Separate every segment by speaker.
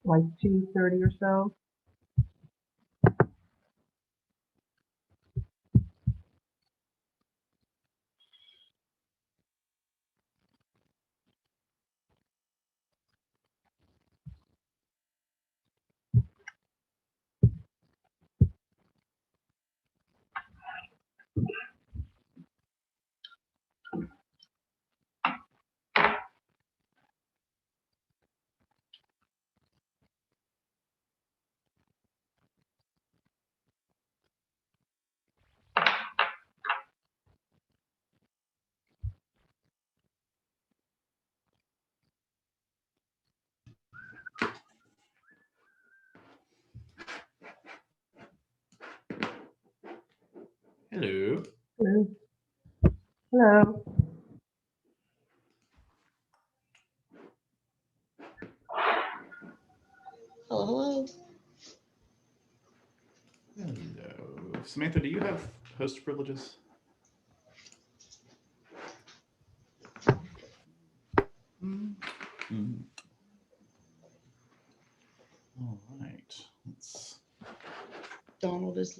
Speaker 1: like 2:30 or so.
Speaker 2: Hello.
Speaker 1: Hello. Hello.
Speaker 3: Hello.
Speaker 2: Hello. Samantha, do you have host privileges? Mm-hmm. All right. Let's...
Speaker 3: Donald is.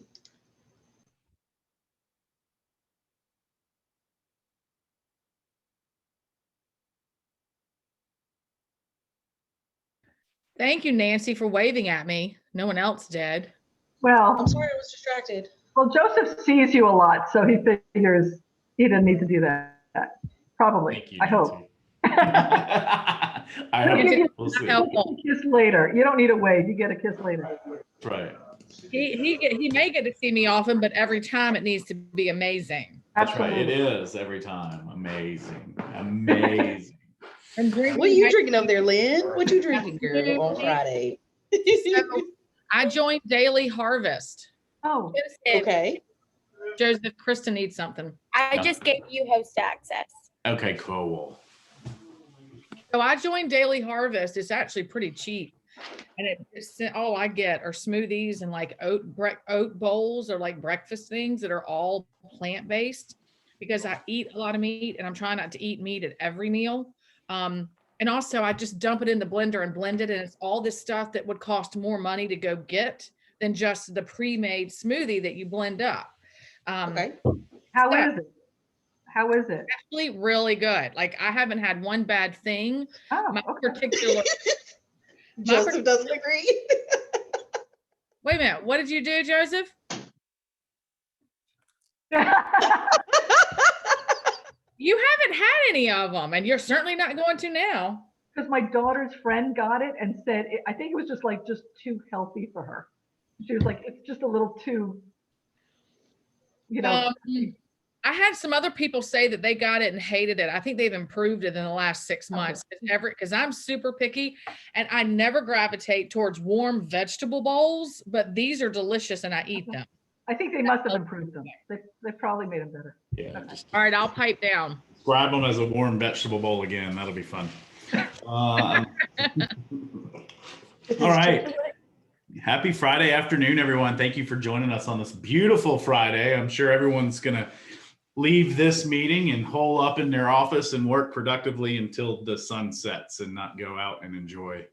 Speaker 4: Thank you, Nancy, for waving at me. No one else did.
Speaker 1: Well,
Speaker 3: I'm sorry, I was distracted.
Speaker 1: well, Joseph sees you a lot, so he figures he didn't need to do that. Probably.
Speaker 2: Thank you,
Speaker 1: I hope.
Speaker 2: I hope. We'll see.
Speaker 1: He'll get a kiss later. You don't need a wave. You get a kiss later.
Speaker 2: Right.
Speaker 4: He may get to see me often, but every time it needs to be amazing.
Speaker 2: That's
Speaker 1: Absolutely.
Speaker 2: right. It is every time. Amazing. Amazing.
Speaker 4: And drinking,
Speaker 3: What are you drinking up there, Lynn? What you drinking, girl, on Friday?
Speaker 4: So I joined Daily Harvest.
Speaker 1: Oh,
Speaker 3: Okay.
Speaker 4: Joseph, Kristen needs something.
Speaker 5: I just gave you host access.
Speaker 2: Okay, cool.
Speaker 4: So I joined Daily Harvest. It's actually pretty cheap. And it's all I get are smoothies and like oat bowls or like breakfast things that are all plant-based because I eat a lot of meat and I'm trying not to eat meat at every meal. And also I just dump it in the blender and blend it. And it's all this stuff that would cost more money to go get than just the pre-made smoothie that you blend up.
Speaker 3: Okay.
Speaker 1: how is it? How is it?
Speaker 4: Actually really good. Like I haven't had one bad thing.
Speaker 1: Oh,
Speaker 4: My
Speaker 1: okay.
Speaker 4: particular
Speaker 3: Joseph doesn't agree.
Speaker 4: Wait a minute. What did you do, Joseph? You haven't had any of them, and you're certainly not going to now.
Speaker 1: Because my daughter's friend got it and said, I think it was just too healthy for her. She was like, it's just a little too, you know.
Speaker 4: I had some other people say that they got it and hated it. I think they've improved it in the last 6 months. Because I'm super picky and I never gravitate towards warm vegetable bowls, but these are delicious and I eat them.
Speaker 1: I think they must have improved them. They probably made them better.
Speaker 2: Yeah.
Speaker 1: Okay.
Speaker 4: All right, I'll pipe down.
Speaker 2: Grab them as a warm vegetable bowl again. That'll be fun. All right. Happy Friday afternoon, everyone. Thank you for joining us on this beautiful Friday. I'm sure everyone's going to leave this meeting and hole up in their office and work productively until the sun sets and not go out and enjoy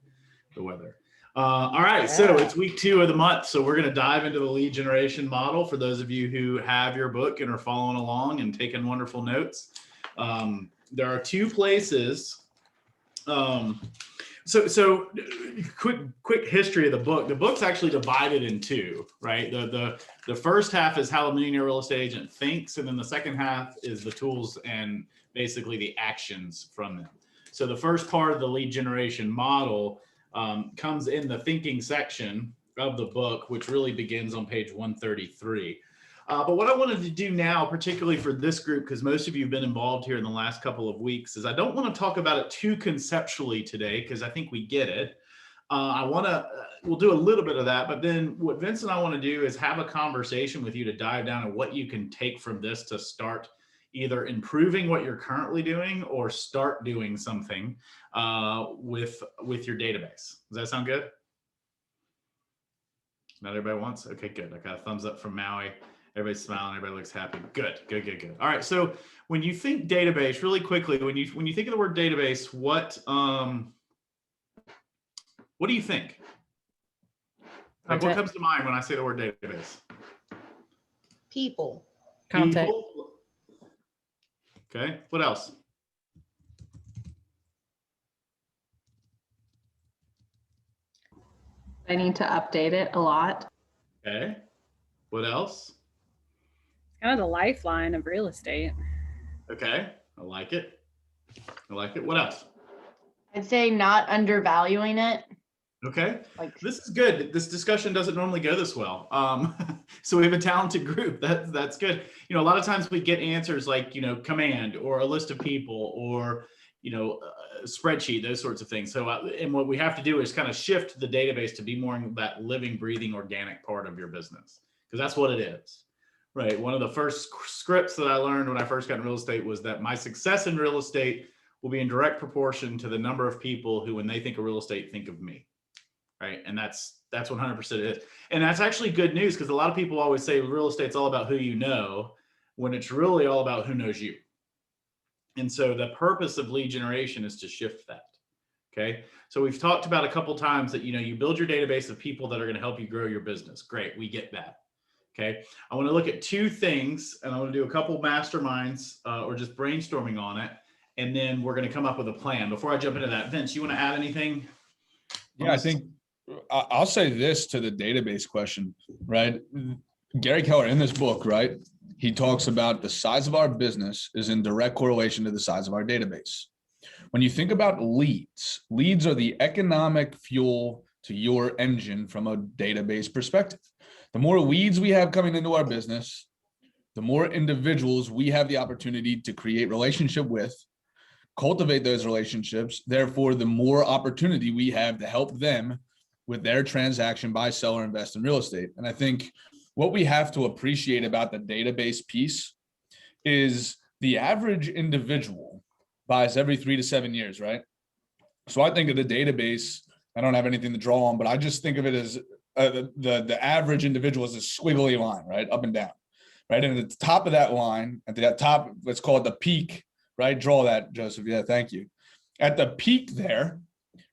Speaker 2: the weather. All right, so it's week 2 of the month. So we're going to dive into the lead generation model for those of you who have your book and are following along and taking wonderful notes. There are 2 places. So quick history of the book. The book's actually divided in 2, right? The first half is how a millionaire real estate agent thinks, and then the second half is the tools and basically the actions from them. So the first part of the lead generation model comes in the thinking section of the book, which really begins on page 133. But what I wanted to do now, particularly for this group, because most of you have been involved here in the last couple of weeks, is I don't want to talk about it too conceptually today, because I think we get it. We'll do a little bit of that, but then what Vince and I want to do is have a conversation with you to dive down on what you can take from this to start either improving what you're currently doing or start doing something with your database. Does that sound good? Not everybody wants? Okay, good. I got a thumbs up from Maui. Everybody's smiling. Everybody looks happy. Good. All right. So when you think database, really quickly, when you think of the word database, what What do you think? Like, what comes to mind when I say the word database?
Speaker 3: People.
Speaker 4: Contact.
Speaker 2: People. Okay, what else?
Speaker 6: I need to update it a lot.
Speaker 2: Okay, what else?
Speaker 7: Kind of the lifeline of real estate.
Speaker 2: Okay, I like it. I like it. What else?
Speaker 6: I'd say not undervaluing it.
Speaker 2: Okay,
Speaker 6: Like,
Speaker 2: this is good. This discussion doesn't normally go this well. So we have a talented group. That's good. You know, a lot of times we get answers like, you know, command or a list of people or, you know, a spreadsheet, those sorts of things. So, and what we have to do is kind of shift the database to be more in that living, breathing, organic part of your business, because that's what it is, right? One of the first scripts that I learned when I first got in real estate was that my success in real estate will be in direct proportion to the number of people who, when they think of real estate, think of me. Right. And that's 100% it is. And that's actually good news, because a lot of people always say real estate's all about who you know, when it's really all about who knows you. And so the purpose of lead generation is to shift that. Okay. So we've talked about a couple times that, you know, you build your database of people that are going to help you grow your business. Great. We get that. Okay. I want to look at two things, and I want to do a couple masterminds or just brainstorming on it. And then we're going to come up with a plan. Before I jump into that, Vince, you want to add anything?
Speaker 8: Yeah, I think I'll say this to the database question, right? Gary Keller in this book, right? He talks about the size of our business is in direct correlation to the size of our database. When you think about leads are the economic fuel to your engine from a database perspective. The more leads we have coming into our business, the more individuals we have the opportunity to create relationship with, cultivate those relationships. Therefore, the more opportunity we have to help them with their transaction, buy, sell, or invest in real estate. And I think what we have to appreciate about the database piece is the average individual buys every 3 to 7 years, right? So I think of the database, I don't have anything to draw on, but I just think of it as the average individual is a squiggly line, right? Up and down, right? And at the top of that line, at that top, let's call it the peak, right? Draw that, Joseph. Yeah, thank you. At the peak there,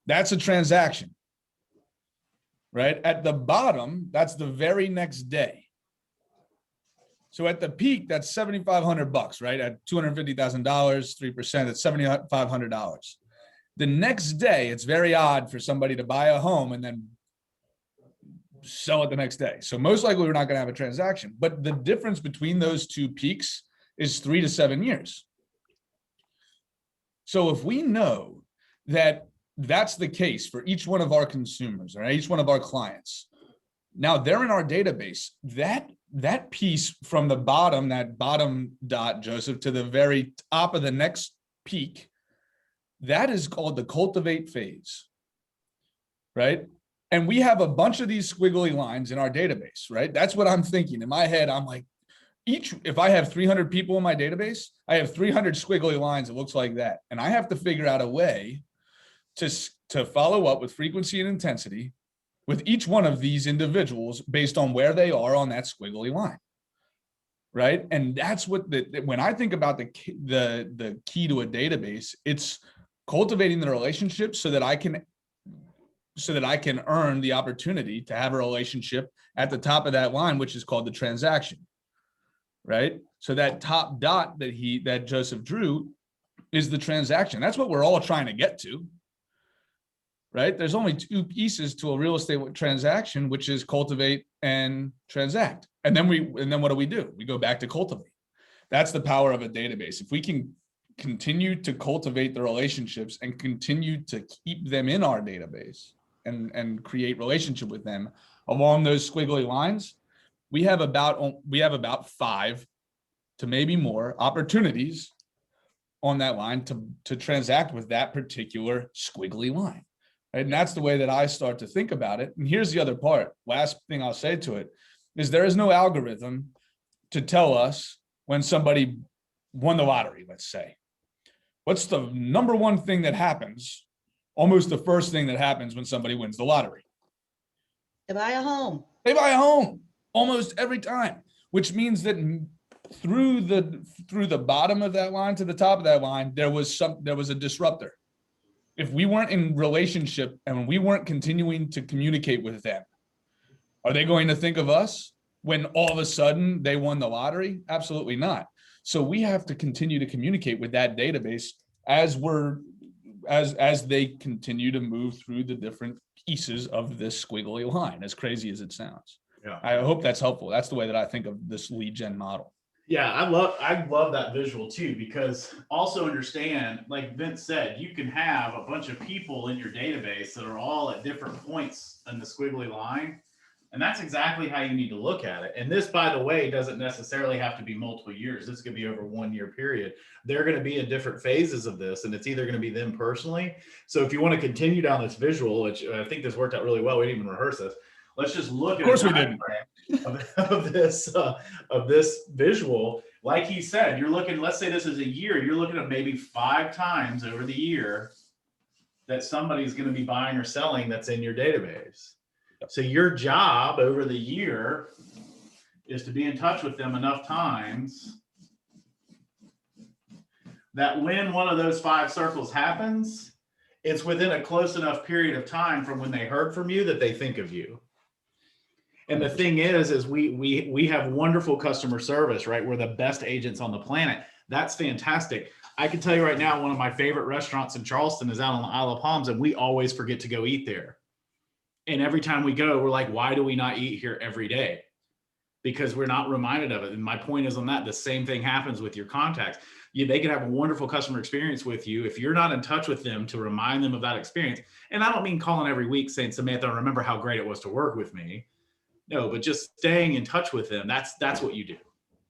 Speaker 8: that's a transaction. Right? At the bottom, that's the very next day. So at the peak, that's $7,500, right? At $250,000, 3%, that's $7,500. The next day, it's very odd for somebody to buy a home and then sell it the next day. So most likely we're not going to have a transaction. But the difference between those two peaks is 3 to 7 years. So if we know that that's the case for each one of our consumers or each one of our clients, now they're in our database. That piece from the bottom, that bottom dot, Joseph, to the very top of the next peak, that is called the cultivate phase, right? And we have a bunch of these squiggly lines in our database, right? That's what I'm thinking. In my head, I'm like, if I have 300 people in my database, I have 300 squiggly lines that looks like that. And I have to figure out a way to follow up with frequency and intensity with each one of these individuals based on where they are on that squiggly line, right? And that's what when I think about the key to a database, it's cultivating the relationship so that I can earn the opportunity to have a relationship at the top of that line, which is called the transaction, right? So that top dot that Joseph drew is the transaction. That's what we're all trying to get to. Right? There's only two pieces to a real estate transaction, which is cultivate and transact. And then what do? We go back to cultivate. That's the power of a database. If we can continue to cultivate the relationships and continue to keep them in our database and create relationship with them along those squiggly lines, we have about 5 to maybe more opportunities on that line to transact with that particular squiggly line. Right? And that's the way that I start to think about it. And here's the other part. Last thing I'll say to it is there is no algorithm to tell us when somebody won the lottery, let's say. What's the number one thing that happens? Almost the first thing that happens when somebody wins the lottery.
Speaker 3: They buy a home.
Speaker 8: They buy a home almost every time, which means that through the bottom of that line to the top of that line, there was a disruptor. if we weren't in relationship and we weren't continuing to communicate with them, are they going to think of us when all of a sudden they won the lottery? Absolutely not. So we have to continue to communicate with that database as they continue to move through the different pieces of this squiggly line, as crazy as it sounds.
Speaker 2: Yeah.
Speaker 8: I hope that's helpful. That's the way that I think of this lead gen model.
Speaker 2: Yeah, I love that visual too, because also understand, like Vince said, you can have a bunch of people in your database that are all at different points in the squiggly line. And that's exactly how you need to look at it. And this, by the way, doesn't necessarily have to be multiple years. This could be over 1 year period. They're going to be in different phases of this, and it's either going to be them personally. So if you want to continue down this visual, which I think this worked out really well, we didn't even rehearse this. Let's just look at
Speaker 8: Of course we didn't.
Speaker 2: of this visual. Like he said, you're looking, let's say this is a year, you're looking at maybe 5 times over the year that somebody's going to be buying or selling that's in your database. So your job over the year is to be in touch with them enough times that when one of those 5 circles happens, it's within a close enough period of time from when they heard from you that they think of you. And the thing is we have wonderful customer service, right? We're the best agents on the planet. That's fantastic. I can tell you right now, one of my favorite restaurants in Charleston is out on the Isle of Palms, and we always forget to go eat there. And every time we go, we're like, why do we not eat here every day? Because we're not reminded of it. And my point is on that, the same thing happens with your contacts. They can have a wonderful customer experience with you. If you're not in touch with them to remind them of that experience, and I don't mean calling every week saying, Samantha, remember how great it was to work with me. No, but just staying in touch with them. That's what you do,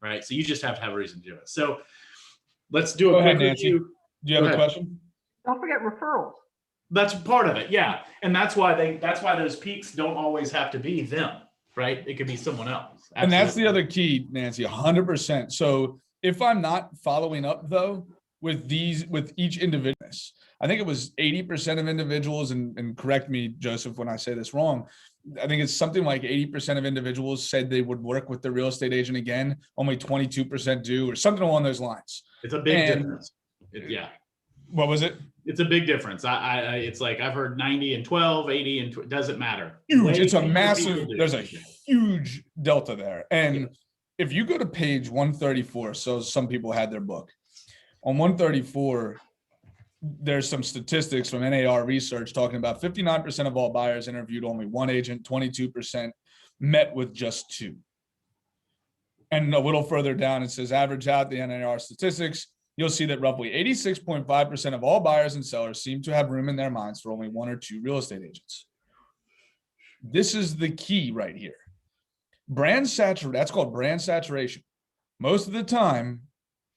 Speaker 2: right? So you just have to have a reason to do it. So let's do a quick review.
Speaker 8: Do you have a question?
Speaker 1: Don't forget referrals.
Speaker 2: That's part of it, yeah. And that's why those peaks don't always have to be them, right? It could be someone else.
Speaker 8: Absolutely. And that's the other key, Nancy, 100%. So if I'm not following up though with each individual, I think it was 80% of individuals, and correct me, Joseph, when I say this wrong, I think it's something like 80% of individuals said they would work with their real estate agent again. Only 22% do, or something along those lines.
Speaker 2: It's a big difference. Yeah.
Speaker 8: What was it?
Speaker 2: It's a big difference. It's like I've heard 90 and 12, 80 and doesn't matter.
Speaker 8: Huge. It's a massive. There's a huge delta there. And if you go to page 134, so some people had their book on 134. There's some statistics from NAR research talking about 59% of all buyers interviewed only one agent, 22% met with just 2. And a little further down, it says average out the NAR statistics. You'll see that roughly 86.5% of all buyers and sellers seem to have room in their minds for only 1 or 2 real estate agents. This is the key right here. Brand saturation, that's called brand saturation. Most of the time,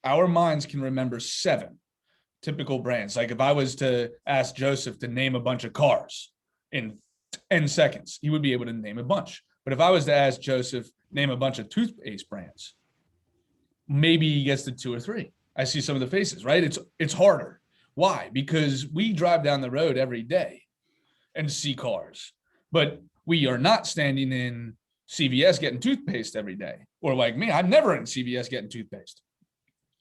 Speaker 8: our minds can remember 7 typical brands. Like if I was to ask Joseph to name a bunch of cars in 10 seconds, he would be able to name a bunch. But if I was to ask Joseph, name a bunch of toothpaste brands, maybe he gets to 2 or 3. I see some of the faces, right? It's harder. Why? Because we drive down the road every day and see cars, but we are not standing in CVS getting toothpaste every day. Or like me, I'm never in CVS getting toothpaste.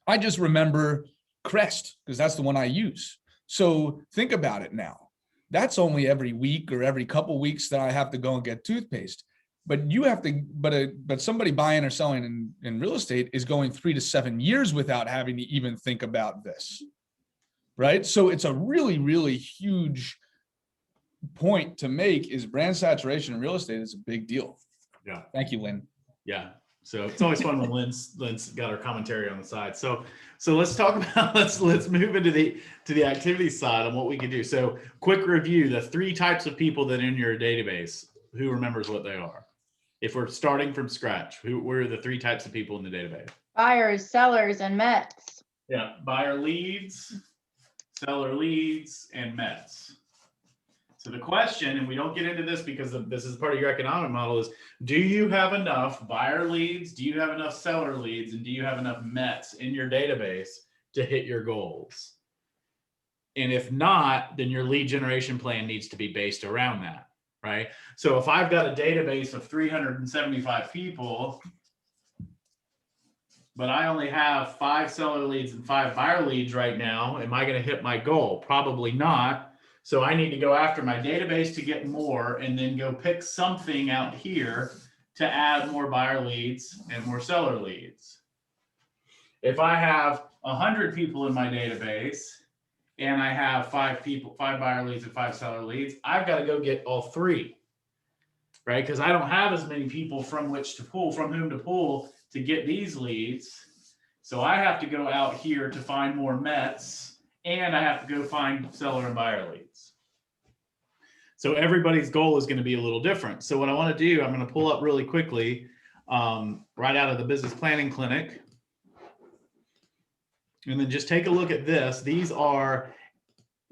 Speaker 8: I just remember Crest because that's the one I use. So think about it now. That's only every week or every couple weeks that I have to go and get toothpaste. But you have to, but somebody buying or selling in real estate is going 3 to 7 years without having to even think about this, right? So it's a really, really huge point to make is brand saturation in real estate is a big deal.
Speaker 2: Yeah.
Speaker 8: Thank you, Lynn.
Speaker 2: Yeah. So it's always fun when Lynn's got her commentary on the side. So let's talk about, let's move into the activity side and what we can do. So quick review, the 3 types of people that are in your database. Who remembers what they are? If we're starting from scratch, what are the 3 types of people in the database?
Speaker 6: Buyers, sellers, and Mets.
Speaker 2: Yeah, buyer leads, seller leads, and Mets. So the question, and we don't get into this because this is part of your economic model, is do you have enough buyer leads? Do you have enough seller leads? And do you have enough Mets in your database to hit your goals? And if not, then your lead generation plan needs to be based around that, right? So if I've got a database of 375 people, but I only have 5 seller leads and 5 buyer leads right now, am I going to hit my goal? Probably not. So I need to go after my database to get more and then go pick something out here to add more buyer leads and more seller leads. If I have 100 people in my database and I have 5 buyer leads and 5 seller leads, I've got to go get all 3, right? Because I don't have as many people from whom to pull to get these leads. So I have to go out here to find more Mets, and I have to go find seller and buyer leads. So everybody's goal is going to be a little different. So what I want to do, I'm going to pull up really quickly right out of the business planning clinic. And then just take a look at this. These are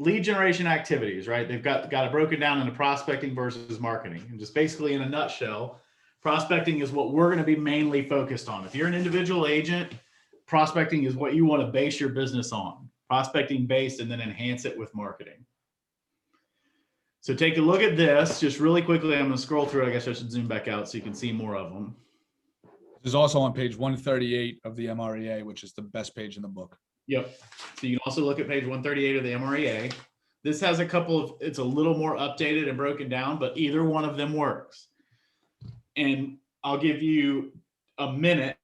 Speaker 2: lead generation activities, right? They've got it broken down into prospecting versus marketing. And just basically in a nutshell, prospecting is what we're going to be mainly focused on. If you're an individual agent, prospecting is what you want to base your business on. Prospecting based and then enhance it with marketing. So take a look at this just really quickly. I'm going to scroll through. I guess I should zoom back out so you can see more of them.
Speaker 8: This is also on page 138 of the MREA, which is the best page in the book.
Speaker 2: Yep. So you can also look at page 138 of the MREA. This has a couple of, it's a little more updated and broken down, but either one of them works. And I'll give you a minute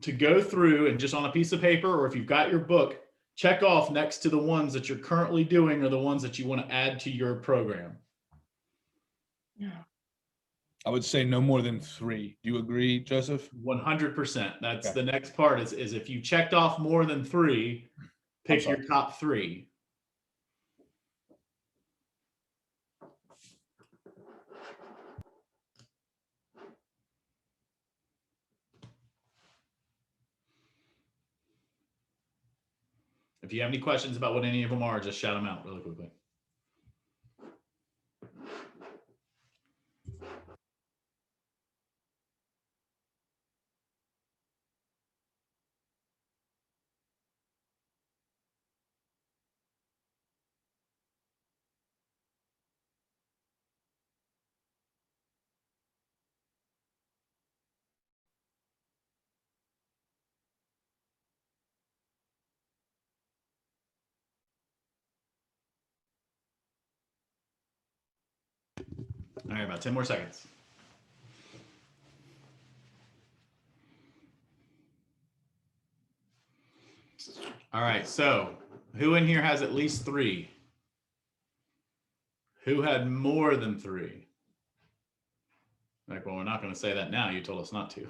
Speaker 2: to go through and just on a piece of paper, or if you've got your book, check off next to the ones that you're currently doing or the ones that you want to add to your program.
Speaker 8: I would say no more than 3. Do you agree, Joseph?
Speaker 2: 100%. That's
Speaker 8: Okay.
Speaker 2: the next part is if you checked off more than 3, pick your top 3. If you have any questions about what any of them are, just shout them out really quickly. All right, about 10 more seconds. All right, so who in here has at least 3? Who had more than 3? Like, well, we're not going to say that now. You told us not to.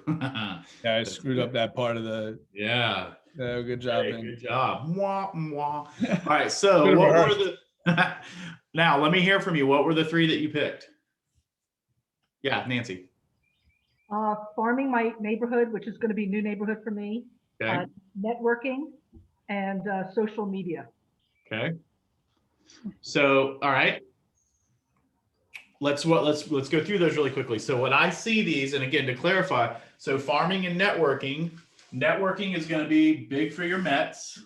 Speaker 8: Yeah, I screwed up that part of the.
Speaker 2: Yeah.
Speaker 8: Good job,
Speaker 2: Hey,
Speaker 8: man.
Speaker 2: good job. Mwah, mwah. All right, so
Speaker 8: Could've
Speaker 2: what were
Speaker 8: rehearsed.
Speaker 2: the? Now let me hear from you. What were the 3 that you picked? Yeah, Nancy.
Speaker 1: Farming my neighborhood, which is going to be new neighborhood for me.
Speaker 2: Okay.
Speaker 1: Networking and social media.
Speaker 2: Okay. So, all right. Let's go through those really quickly. So what I see these, and again, to clarify, so farming and networking is going to be big for your Mets,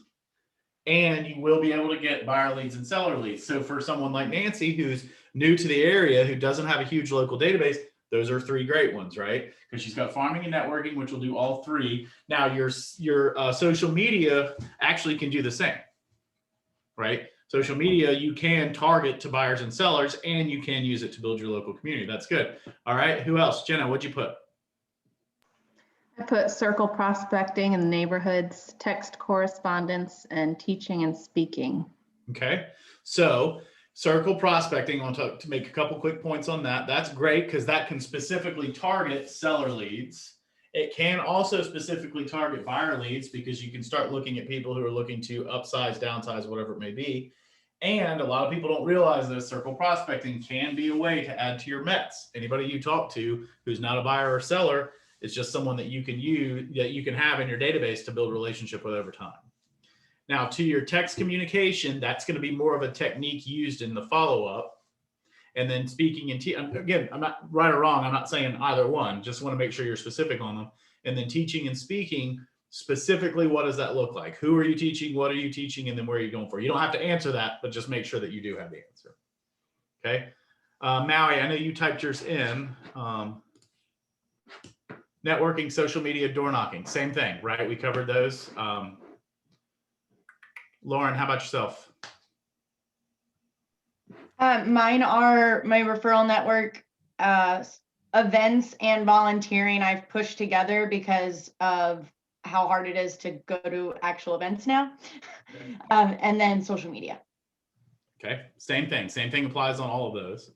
Speaker 2: and you will be able to get buyer leads and seller leads. So for someone like Nancy, who's new to the area, who doesn't have a huge local database, those are 3 great ones, right? Because she's got farming and networking, which will do all 3. Now your social media actually can do the same, right? Social media, you can target to buyers and sellers, and you can use it to build your local community. That's good. All right, who else? Jenna, what'd you put?
Speaker 6: I put circle prospecting in the neighborhoods, text correspondence, and teaching and speaking.
Speaker 2: Okay, so circle prospecting, I want to make a couple quick points on that. That's great because that can specifically target seller leads. It can also specifically target buyer leads because you can start looking at people who are looking to upsize, downsize, whatever it may be. And a lot of people don't realize that circle prospecting can be a way to add to your Mets. Anybody you talk to who's not a buyer or seller is just someone that you can use, that you can have in your database to build a relationship with over time. Now, to your text communication, that's going to be more of a technique used in the follow-up. And then speaking and again, I'm not right or wrong. I'm not saying either one. Just want to make sure you're specific on them. And then teaching and speaking, specifically, what does that look like? Who are you teaching? What are you teaching? And then where are you going for? You don't have to answer that, but just make sure that you do have the answer. Okay. Maui, I know you typed yours in. Networking, social media, door knocking, same thing, right? We covered those. Lauren, how about yourself?
Speaker 9: Mine are my referral network, events and volunteering I've pushed together because of how hard it is to go to actual events now. And then social media.
Speaker 2: Okay, same thing. Same thing applies on all of those.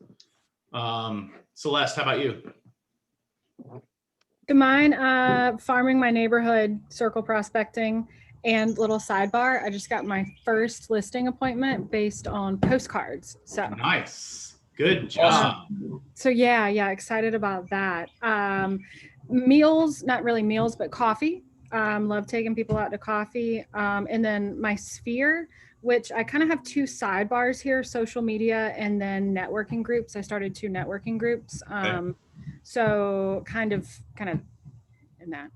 Speaker 2: Celeste, how about you?
Speaker 7: Mine, farming my neighborhood, circle prospecting, and little sidebar. I just got my first listing appointment based on postcards. So
Speaker 2: Nice. Good job.
Speaker 7: So yeah, excited about that. Meals, not really meals, but coffee. Love taking people out to coffee. And then my sphere, which I kind of have two sidebars here, social media and then networking groups. I started 2 networking groups. So kind of in that.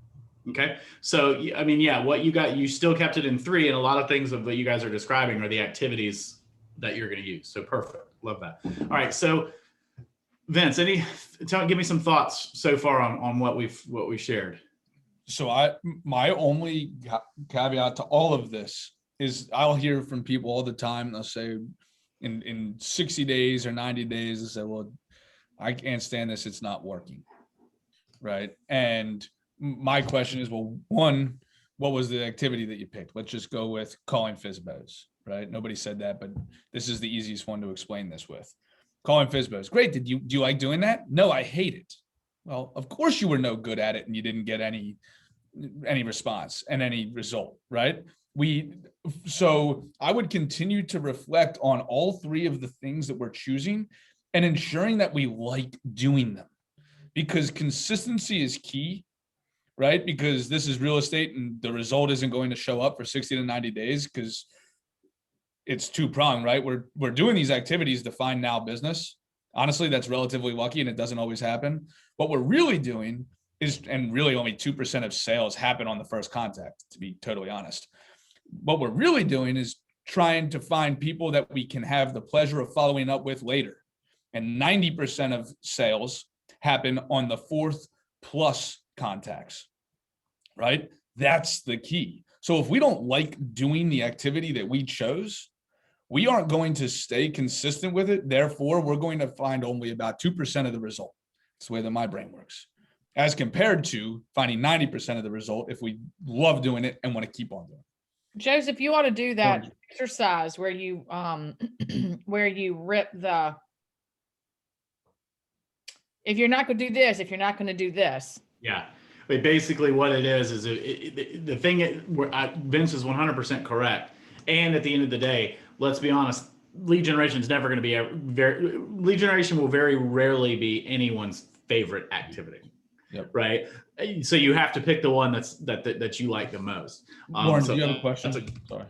Speaker 2: Okay. So, I mean, yeah, what you got, you still kept it in 3, and a lot of things of what you guys are describing are the activities that you're going to use. So perfect. Love that. All right. So Vince, give me some thoughts so far on what we've shared.
Speaker 8: So my only caveat to all of this is I'll hear from people all the time. They'll say in 60 days or 90 days, they say, well, I can't stand this. It's not working. Right. And my question is, well, one, what was the activity that you picked? Let's just go with calling FSBOs, right? Nobody said that, but this is the easiest one to explain this with. Calling FSBOs. Great. Do you like doing that? No, I hate it. Well, of course you were no good at it and you didn't get any response and any result, right? So I would continue to reflect on all 3 of the things that we're choosing and ensuring that we like doing them, because consistency is key, right? Because this is real estate and the result isn't going to show up for 60 to 90 days because it's 2-pronged, right? We're doing these activities to find now business. Honestly, that's relatively lucky and it doesn't always happen. What we're really doing is, and really only 2% of sales happen on the first contact, to be totally honest. What we're really doing is trying to find people that we can have the pleasure of following up with later. And 90% of sales happen on the 4th plus contacts, right? That's the key. So if we don't like doing the activity that we chose, we aren't going to stay consistent with it. Therefore, we're going to find only about 2% of the result. That's the way that my brain works, as compared to finding 90% of the result if we love doing it and want to keep on doing it.
Speaker 4: Joseph, you ought to do that exercise where you where you rip the, if you're not going to do this, if you're not going to do this.
Speaker 2: Yeah. But basically what it is the thing Vince is 100% correct. And at the end of the day, let's be honest, lead generation is never going to be lead generation will very rarely be anyone's favorite activity.
Speaker 8: Yep.
Speaker 2: Right. So you have to pick the one that you like the most.
Speaker 8: Lauren,
Speaker 2: so
Speaker 8: do you have a question?
Speaker 2: Sorry.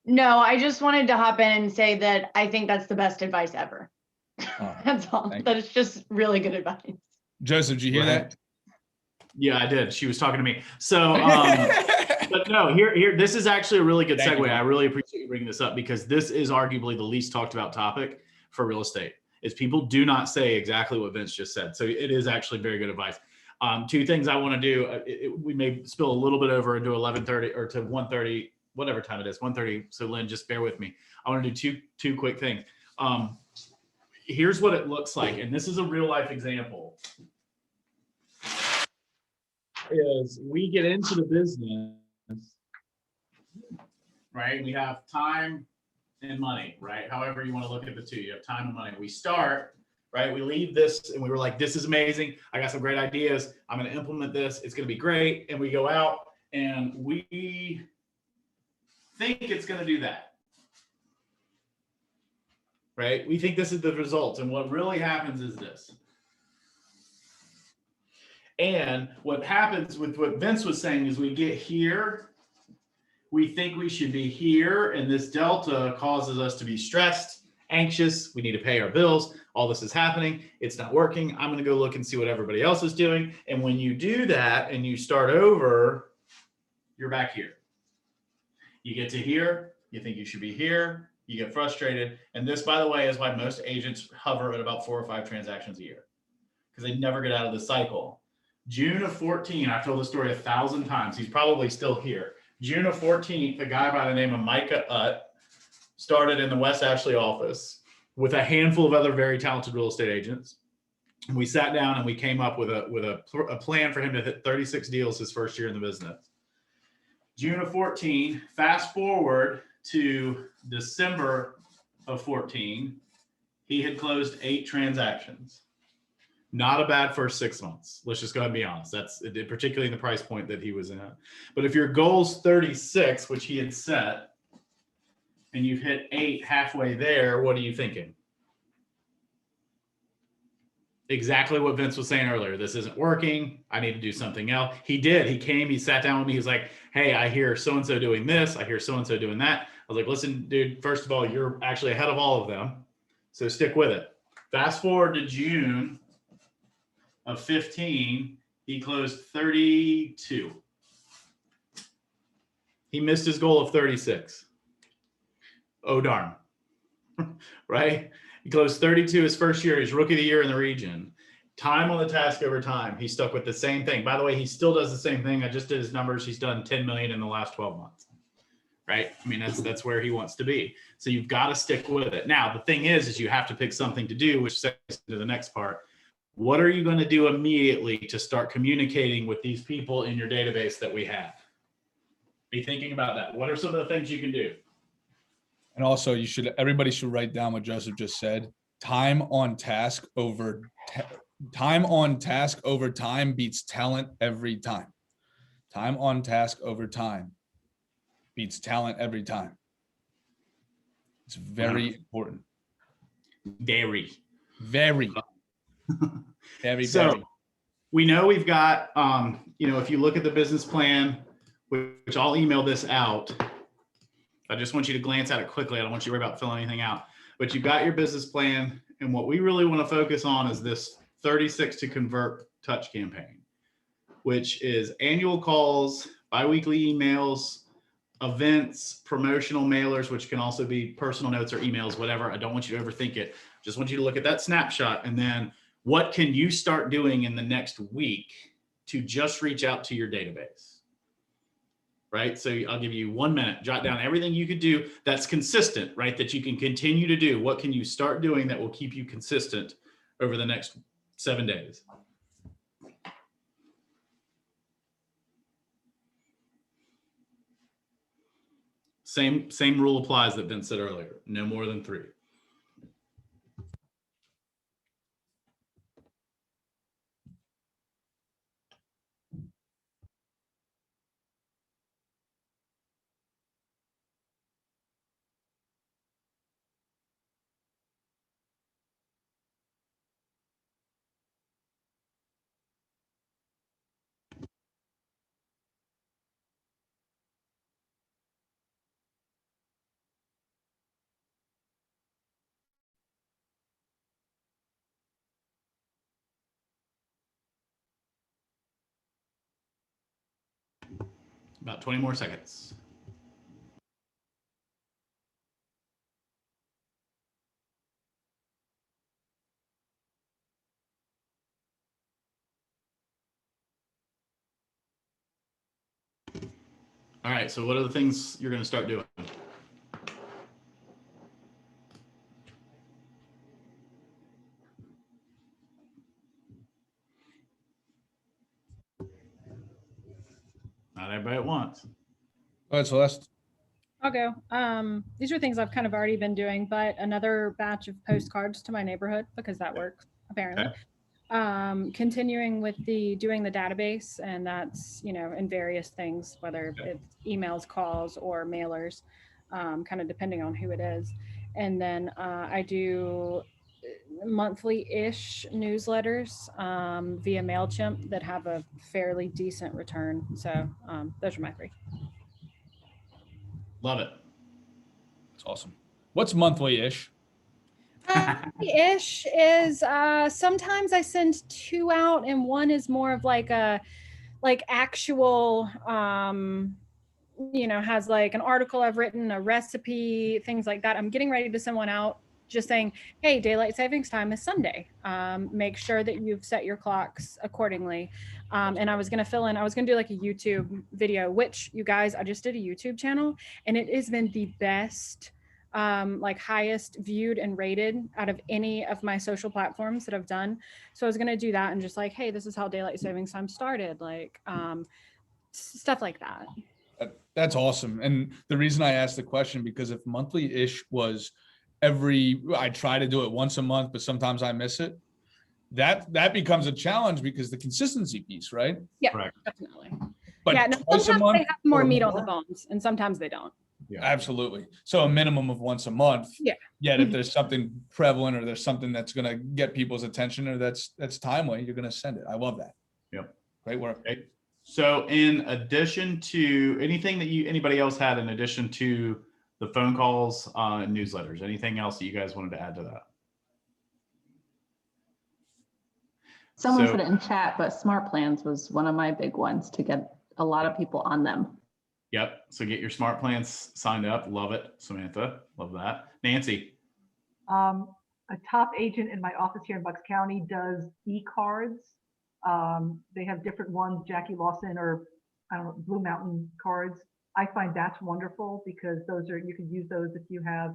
Speaker 9: No, I just wanted to hop in and say that I think that's the best advice ever. That's all. That is just really good advice.
Speaker 8: Joseph, did you hear that?
Speaker 2: Yeah, I did. She was talking to me. So, but no, here, this is actually a really good segue. I really appreciate you bringing this up because this is arguably the least talked about topic for real estate. Is people do not say exactly what Vince just said. So it is actually very good advice. 2 things I want to do. We may spill a little bit over into 11:30 or to 1:30, whatever time it is, 1:30. So Lynn, just bear with me. I want to do two quick things. Here's what it looks like, and this is a real life example. Is we get into the business, right? We have time and money, right? However you want to look at the 2, you have time and money. We start, right? We leave this and we were like, this is amazing. I got some great ideas. I'm going to implement this. It's going to be great. And we go out and we think it's going to do that, right? We think this is the results. And what really happens is this. And what happens with what Vince was saying is we get here, we think we should be here, and this delta causes us to be stressed, anxious, we need to pay our bills, all this is happening, it's not working, I'm gonna go look and see what everybody else is doing. And when you do that and you start over, you're back here. You get to here, you think you should be here, you get frustrated. And this, by the way, is why most agents hover at about 4 or 5 transactions a year, because they never get out of the cycle. June of 14, I've told the story 1,000 times. He's probably still here. June of 14, a guy by the name of Micah Utt started in the West Ashley office. with a handful of other very talented real estate agents. And we sat down and we came up with a plan for him to hit 36 deals his first year in the business. June of 14, fast forward to December of 14, he had closed 8 transactions. Not a bad first 6 months. Let's just go ahead and be honest. That's particularly in the price point that he was in. But if your goal's 36, which he had set, and you've hit 8 halfway there, what are you thinking? Exactly what Vince was saying earlier. This isn't working. I need to do something else. He did. He came, he sat down with me. He was like, hey, I hear so-and-so doing this. I hear so-and-so doing that. I was like, listen, dude, first of all, you're actually ahead of all of them. So stick with it. Fast forward to June of 15, he closed 32. He missed his goal of 36. Oh, darn. Right? He closed 32 his first year. He's rookie of the year in the region. Time on the task over time. He stuck with the same thing. By the way, he still does the same thing. I just did his numbers. He's done 10 million in the last 12 months. Right? I mean, that's where he wants to be. So you've got to stick with it. Now, the thing is you have to pick something to do, which segues to the next part. What are you going to do immediately to start communicating with these people in your database that we have? Be thinking about that. What are some of the things you can do?
Speaker 8: And also, everybody should write down what Joseph just said. Time on task over time beats talent every time. Time on task over time beats talent every time. It's very important.
Speaker 2: Very.
Speaker 8: So
Speaker 2: we know we've got, if you look at the business plan, which I'll email this out. I just want you to glance at it quickly. I don't want you to worry about filling anything out, but you've got your business plan. And what we really want to focus on is this 36 to convert touch campaign, which is annual calls, biweekly emails, events, promotional mailers, which can also be personal notes or emails, whatever. I don't want you to overthink it. Just want you to look at that snapshot. And then what can you start doing in the next week to just reach out to your database? Right? So I'll give you 1 minute, jot down everything you could do that's consistent, right? That you can continue to do. What can you start doing that will keep you consistent over the next 7 days? Same rule applies that Vince said earlier. No more than 3. About 20 more seconds. All right, so what are the things you're going to start doing? Not everybody at once.
Speaker 8: All right, Celeste.
Speaker 7: I'll go. These are things I've kind of already been doing, but another batch of postcards to my neighborhood because that works apparently.
Speaker 2: Okay.
Speaker 7: Continuing with doing the database, and that's, in various things, whether it's emails, calls, or mailers, kind of depending on who it is. And then I do monthly-ish newsletters via MailChimp that have a fairly decent return. So those are my 3.
Speaker 2: Love it.
Speaker 8: That's awesome. What's monthly-ish?
Speaker 7: Ish is sometimes I send 2 out, and one is more of like a actual has like an article I've written, a recipe, things like that. I'm getting ready to send one out just saying, hey, daylight savings time is Sunday. Make sure that you've set your clocks accordingly. And I was going to do like a YouTube video, which, you guys, I just did a YouTube channel, and it has been the best like highest viewed and rated out of any of my social platforms that I've done. So I was going to do that and just like, hey, this is how daylight savings time started, like stuff like that.
Speaker 8: That's awesome. And the reason I asked the question, because if monthly-ish was I try to do it once a month, but sometimes I miss it. That becomes a challenge because the consistency piece, right?
Speaker 7: Yeah,
Speaker 2: Correct.
Speaker 7: definitely.
Speaker 8: But
Speaker 7: Yeah, no,
Speaker 8: twice a
Speaker 7: sometimes
Speaker 8: month
Speaker 7: they have more
Speaker 8: or
Speaker 7: meat on the
Speaker 8: more?
Speaker 7: bones and sometimes they don't.
Speaker 2: Yeah.
Speaker 8: Absolutely. So a minimum of once a month.
Speaker 7: Yeah.
Speaker 8: Yet if there's something prevalent or there's something that's going to get people's attention or that's timely, you're going to send it. I love that.
Speaker 2: Yep.
Speaker 8: Great work.
Speaker 2: Okay. So in addition to anything that anybody else had in addition to the phone calls, and newsletters, anything else that you guys wanted to add to that?
Speaker 6: Someone
Speaker 2: So-
Speaker 6: put it in chat, but smart plans was one of my big ones to get a lot of people on them.
Speaker 2: Yep. So get your smart plans signed up. Love it. Samantha, love that. Nancy.
Speaker 1: A top agent in my office here in Bucks County does e-cards. They have different ones, Jackie Lawson or I don't know, Blue Mountain cards. I find that's wonderful because you can use those if you have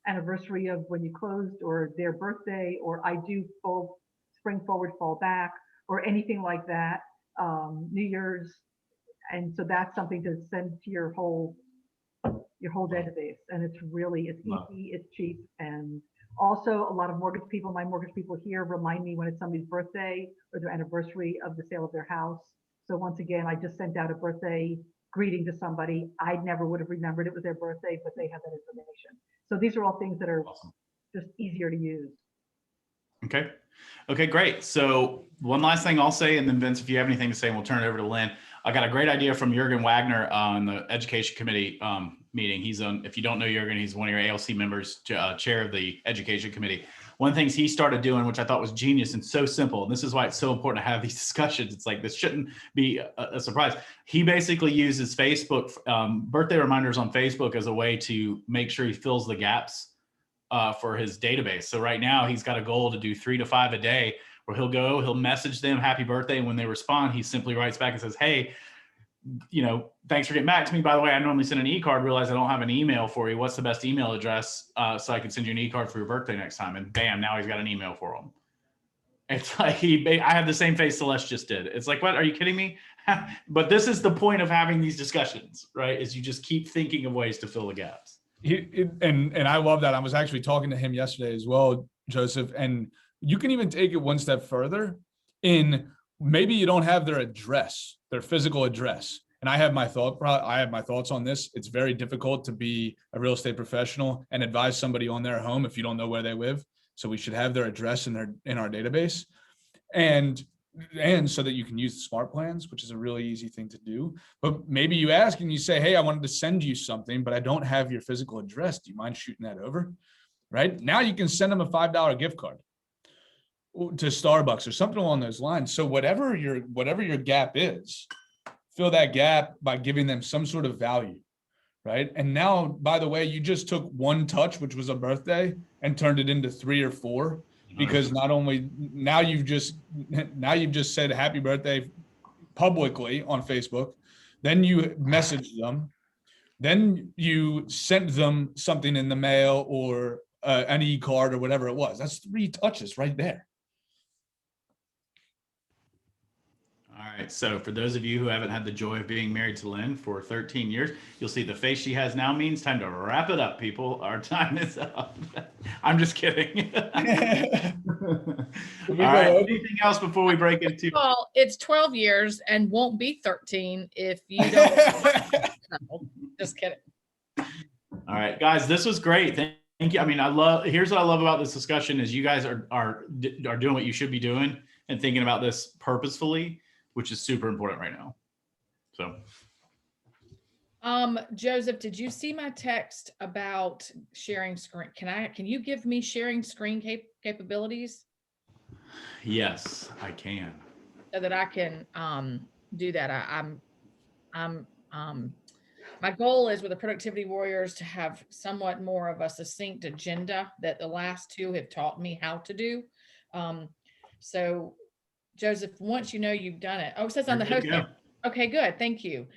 Speaker 1: anniversary of when you closed or their birthday, or I do full spring forward, fall back, or anything like that. New Year's. And so that's something to send to your whole database. And it's easy, it's cheap. And also a lot of my mortgage people here remind me when it's somebody's birthday or their anniversary of the sale of their house. So once again, I just sent out a birthday greeting to somebody. I never would have remembered it was their birthday, but they have that information. So these are all things that are
Speaker 2: Awesome.
Speaker 1: just easier to use.
Speaker 2: Okay. Okay, great. So one last thing I'll say, and then Vince, if you have anything to say, we'll turn it over to Lynn. I got a great idea from Jürgen Wagner on the education committee meeting. He's on, if you don't know Jürgen, he's one of your ALC members, chair of the education committee. One of the things he started doing, which I thought was genius and so simple, and this is why it's so important to have these discussions. It's like, this shouldn't be a surprise. He basically uses Facebook, birthday reminders on Facebook as a way to make sure he fills the gaps for his database. So right now he's got a goal to do 3 to 5 a day where he'll message them happy birthday. And when they respond, he simply writes back and says, hey, thanks for getting back to me. By the way, I normally send an e-card, realize I don't have an email for you. What's the best email address so I can send you an e-card for your birthday next time? And bam, now he's got an email for him. It's like I have the same face Celeste just did. It's like, what, are you kidding me? But this is the point of having these discussions, right? Is you just keep thinking of ways to fill the gaps.
Speaker 8: And I love that. I was actually talking to him yesterday as well, Joseph, and you can even take it one step further in maybe you don't have their address, their physical address. And I have my thoughts on this. It's very difficult to be a real estate professional and advise somebody on their home if you don't know where they live. So we should have their address in our database. And so that you can use the smart plans, which is a really easy thing to do. But maybe you ask and you say, hey, I wanted to send you something, but I don't have your physical address. Do you mind shooting that over? Right now you can send them a $5 gift card to Starbucks or something along those lines. So whatever your gap is, fill that gap by giving them some sort of value. Right. And now, by the way, you just took one touch, which was a birthday, and turned it into 3 or 4. Because not only now you've just said happy birthday publicly on Facebook, then you messaged them, then you sent them something in the mail or an e-card or whatever it was. That's 3 touches right there.
Speaker 2: All right. So for those of you who haven't had the joy of being married to Lynn for 13 years, you'll see the face she has now means time to wrap it up, people. Our time is up. I'm just kidding. All right. Anything else before we break into?
Speaker 4: Well, it's 12 years and won't be 13 if you don't. No, just kidding.
Speaker 2: All right, guys, this was great. Thank you. I mean, here's what I love about this discussion is you guys are doing what you should be doing and thinking about this purposefully, which is super important right now. So,
Speaker 4: Joseph, did you see my text about sharing screen? Can you give me sharing screen capabilities?
Speaker 2: yes, I can.
Speaker 4: So that I can do that. My goal is with the Productivity Warriors to have somewhat more of a succinct agenda that the last 2 have taught me how to do. So Joseph, once you know you've done it. Oh, it says on the host. Okay, good. Thank you.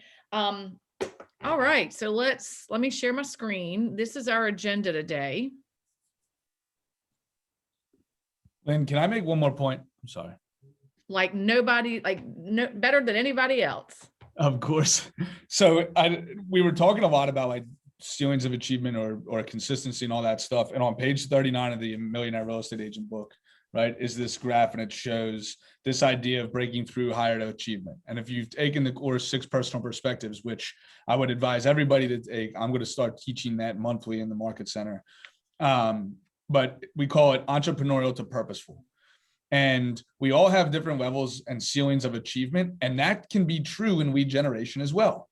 Speaker 4: All right, so let me share my screen. This is our agenda today.
Speaker 8: Lynn, can I make one more point? I'm sorry.
Speaker 4: Like nobody, like no better than anybody else.
Speaker 8: Of course. So we were talking a lot about like ceilings of achievement or consistency and all that stuff. And on page 39 of the Millionaire Real Estate Agent book, right, is this graph, and it shows this idea of breaking through higher to achievement. And if you've taken the course 6 Personal Perspectives, which I would advise everybody to take, I'm going to start teaching that monthly in the Market Center. But we call it entrepreneurial to purposeful. And we all have different levels and ceilings of achievement, and that can be true in lead generation as well.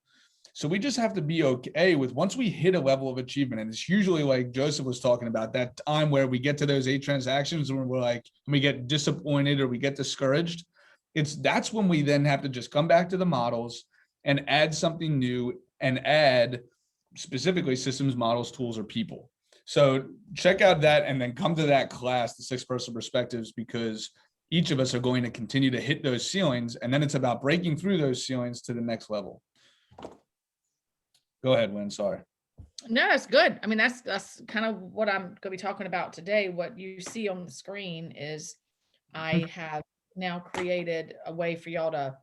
Speaker 8: So we just have to be okay with once we hit a level of achievement, and it's usually like Joseph was talking about, that time where we get to those 8 transactions when we're like, we get disappointed or we get discouraged. That's when we then have to just come back to the models and add something new, and add specifically systems, models, tools, or people. So check out that, and then come to that class, the 6 Personal Perspectives, because each of us are going to continue to hit those ceilings, and then it's about breaking through those ceilings to the next level. Go ahead, Lynn. Sorry.
Speaker 4: No, it's good. I mean, that's kind of what I'm going to be talking about today. What you see on the screen is I have now created a way for y'all to,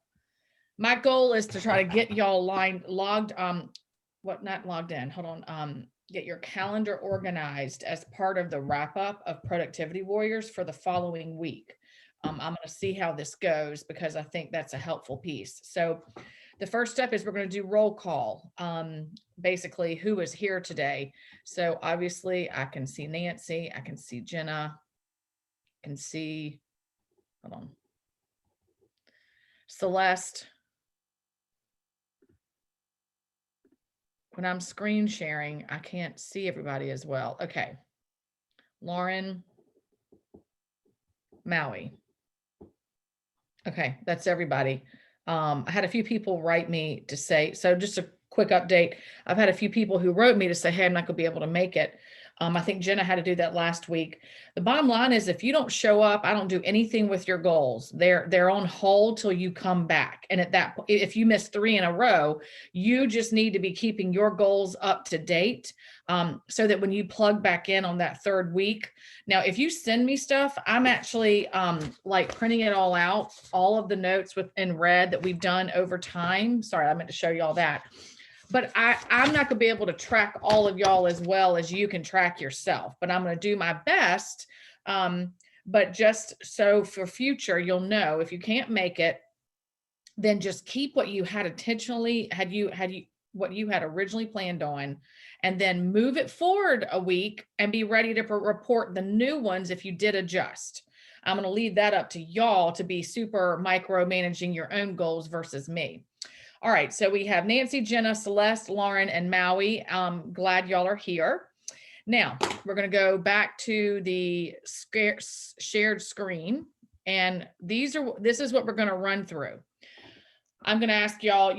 Speaker 4: my goal is to try to get y'all logged, not logged in, hold on, get your calendar organized as part of the wrap up of Productivity Warriors for the following week. I'm going to see how this goes because I think that's a helpful piece. So the first step is we're going to do roll call. Basically, who is here today? So obviously I can see Nancy, I can see Jenna, I can see, hold on, Celeste. When I'm screen sharing, I can't see everybody as well. Okay. Lauren, Maui. Okay, that's everybody. I had a few people write me to say, so just a quick update. I've had a few people who wrote me to say, hey, I'm not going to be able to make it. I think Jenna had to do that last week. The bottom line is if you don't show up, I don't do anything with your goals. They're on hold till you come back. And at that point, if you miss 3 in a row, you just need to be keeping your goals up to date so that when you plug back in on that 3rd week. Now, if you send me stuff, I'm actually like printing it all out, all of the notes in red that we've done over time. Sorry, I meant to show you all that. But I'm not going to be able to track all of y'all as well as you can track yourself, but I'm going to do my best. But just so for future, you'll know if you can't make it, then just keep what you had intentionally, what you had originally planned on, and then move it forward a week and be ready to report the new ones if you did adjust. I'm going to leave that up to y'all to be super micromanaging your own goals versus me. All right, so we have Nancy, Jenna, Celeste, Lauren, and Maui. Glad y'all are here. Now, we're going to go back to the shared screen, and this is what we're going to run through. I'm going to ask y'all,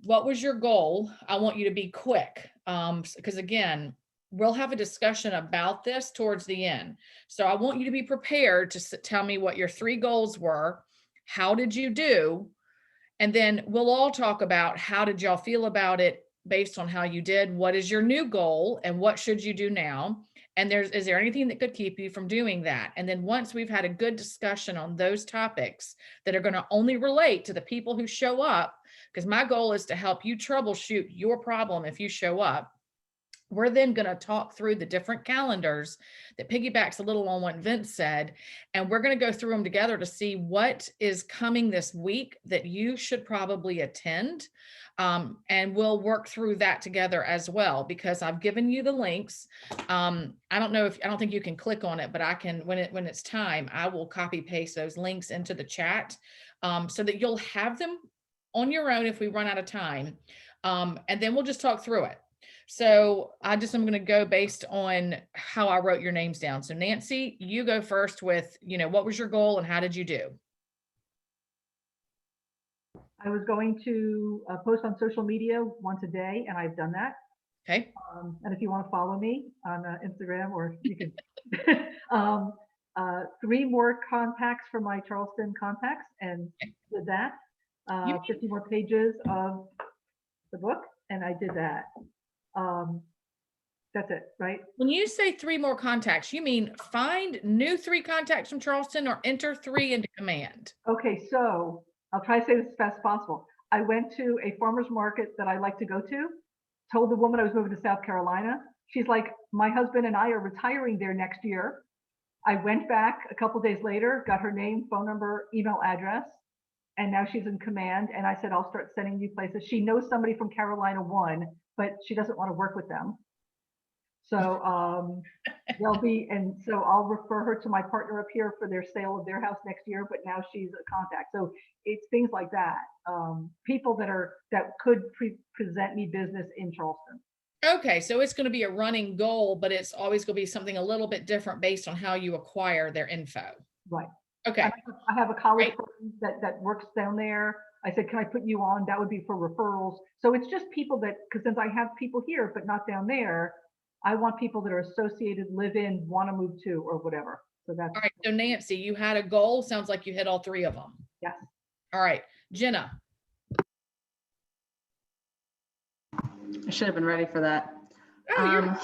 Speaker 4: what was your goal? I want you to be quick because, again, we'll have a discussion about this towards the end. So I want you to be prepared to tell me what your 3 goals were. How did you do? And then we'll all talk about how did y'all feel about it based on how you did? What is your new goal and what should you do now? And is there anything that could keep you from doing that? And then once we've had a good discussion on those topics that are going to only relate to the people who show up, because my goal is to help you troubleshoot your problem if you show up. We're then going to talk through the different calendars that piggybacks a little on what Vince said, and we're going to go through them together to see what is coming this week that you should probably attend. And we'll work through that together as well, because I've given you the links. I don't think you can click on it, but I can, when it's time, I will copy paste those links into the chat so that you'll have them on your own if we run out of time. And then we'll just talk through it. So I'm going to go based on how I wrote your names down. So Nancy, you go first with, what was your goal and how did you do?
Speaker 1: I was going to post on social media once a day, and I've done that.
Speaker 4: Okay.
Speaker 1: And if you want to follow me on Instagram, or you can, 3 more contacts for my Charleston contacts, and with that, 50 more pages of the book. and I did that. That's it, right?
Speaker 4: When you say 3 more contacts, you mean find new 3 contacts from Charleston or enter 3 into command?
Speaker 1: Okay, so I'll try to say this as fast as possible. I went to a farmer's market that I like to go to, told the woman I was moving to South Carolina. She's like, my husband and I are retiring there next year. I went back a couple days later, got her name, phone number, email address, and now she's in command. And I said, I'll start sending you places. She knows somebody from Carolina 1, but she doesn't want to work with them. So they'll be, and so I'll refer her to my partner up here for their sale of their house next year, but now she's a contact. So it's things like that. People that could present me business in Charleston.
Speaker 4: Okay, so it's going to be a running goal, but it's always going to be something a little bit different based on how you acquire their info.
Speaker 1: Right.
Speaker 4: Okay.
Speaker 1: I have a college friend that works down there. I said, can I put you on? That would be for referrals. So it's just people that, because since I have people here, but not down there, I want people that are associated, live in, want to move to, or whatever. So that's
Speaker 4: All right. So Nancy, you had a goal. Sounds like you hit all 3 of them.
Speaker 1: Yes.
Speaker 4: All right. Jenna.
Speaker 6: I should have been ready for that.
Speaker 4: Oh,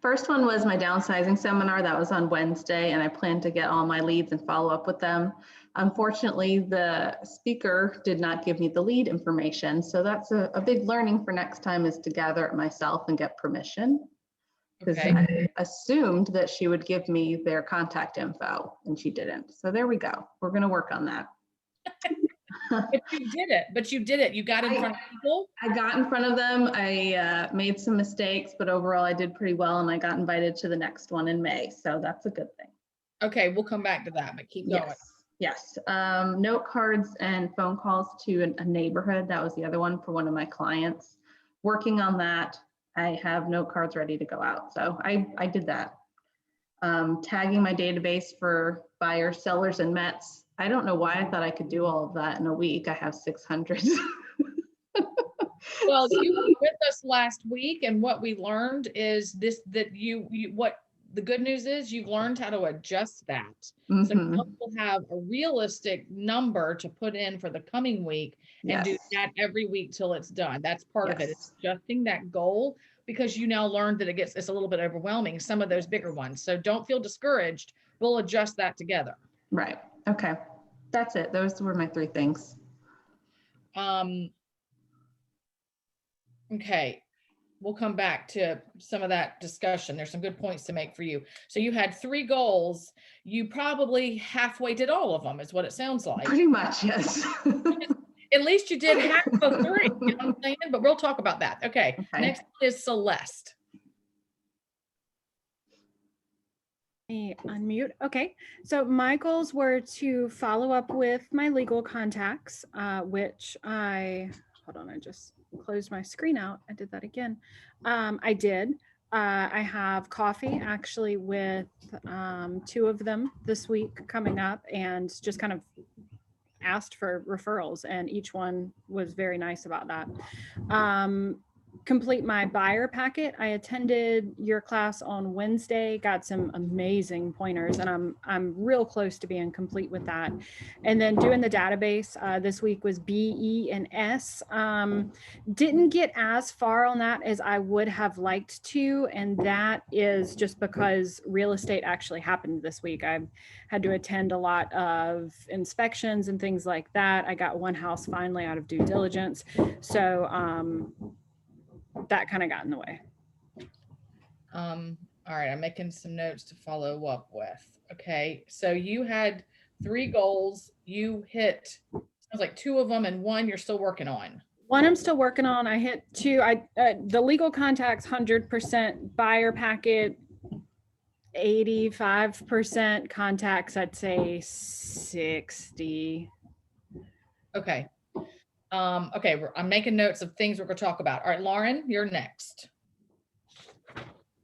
Speaker 6: First one was my downsizing seminar. That was on Wednesday, and I plan to get all my leads and follow up with them. Unfortunately, the speaker did not give me the lead information. So that's a big learning for next time, is to gather it myself and get permission. Because
Speaker 4: Okay.
Speaker 6: I assumed that she would give me their contact info, and she didn't. So there we go. We're going to work on that.
Speaker 4: But you did it. You got in front of people.
Speaker 6: I got in front of them. I made some mistakes, but overall I did pretty well, and I got invited to the next one in May. So that's a good thing.
Speaker 4: Okay. We'll come back to that, but keep going.
Speaker 6: Yes. Note cards and phone calls to a neighborhood. That was the other one for one of my clients. Working on that. I have note cards ready to go out. So I did that. Tagging my database for buyers, sellers, and Mets. I don't know why I thought I could do all of that in a week. I have 600.
Speaker 4: Well, you were with us last week, and what we learned is that what the good news is, you've learned how to adjust that. So now we'll have a realistic number to put in for the coming week and do that every week till it's done. That's part of it. It's adjusting that goal, because you now learned that it's a little bit overwhelming, some of those bigger ones. So don't feel discouraged. We'll adjust that together.
Speaker 6: Right. Okay. That's it. Those were my 3 things.
Speaker 4: Okay. We'll come back to some of that discussion. There's some good points to make for you. So you had 3 goals. You probably halfway did all of them, is what it sounds like.
Speaker 6: Pretty much, yes.
Speaker 4: At least you did half of 3, you know what I'm saying? But we'll talk about that. Okay. Next is Celeste.
Speaker 7: Me unmute. Okay, so my goals were to follow up with my legal contacts, which hold on, I just closed my screen out. I did that again. I did. I have coffee actually with 2 of them this week coming up, and just kind of asked for referrals, and each one was very nice about that. Complete my buyer packet. I attended your class on Wednesday, got some amazing pointers, and I'm real close to being complete with that. And then doing the database this week was B, E, and S. Didn't get as far on that as I would have liked to, and that is just because real estate actually happened this week. I had to attend a lot of inspections and things like that. I got one house finally out of due diligence. So that kind of got in the way.
Speaker 4: All right, I'm making some notes to follow up with. Okay, so you had 3 goals. You hit, sounds like 2 of them, and 1 you're still working on.
Speaker 7: 1 I'm still working on. I hit 2. The legal contacts 100%, buyer packet 85%, contacts I'd say 60.
Speaker 4: Okay. Okay, I'm making notes of things we're going to talk about. All right, Lauren, you're next.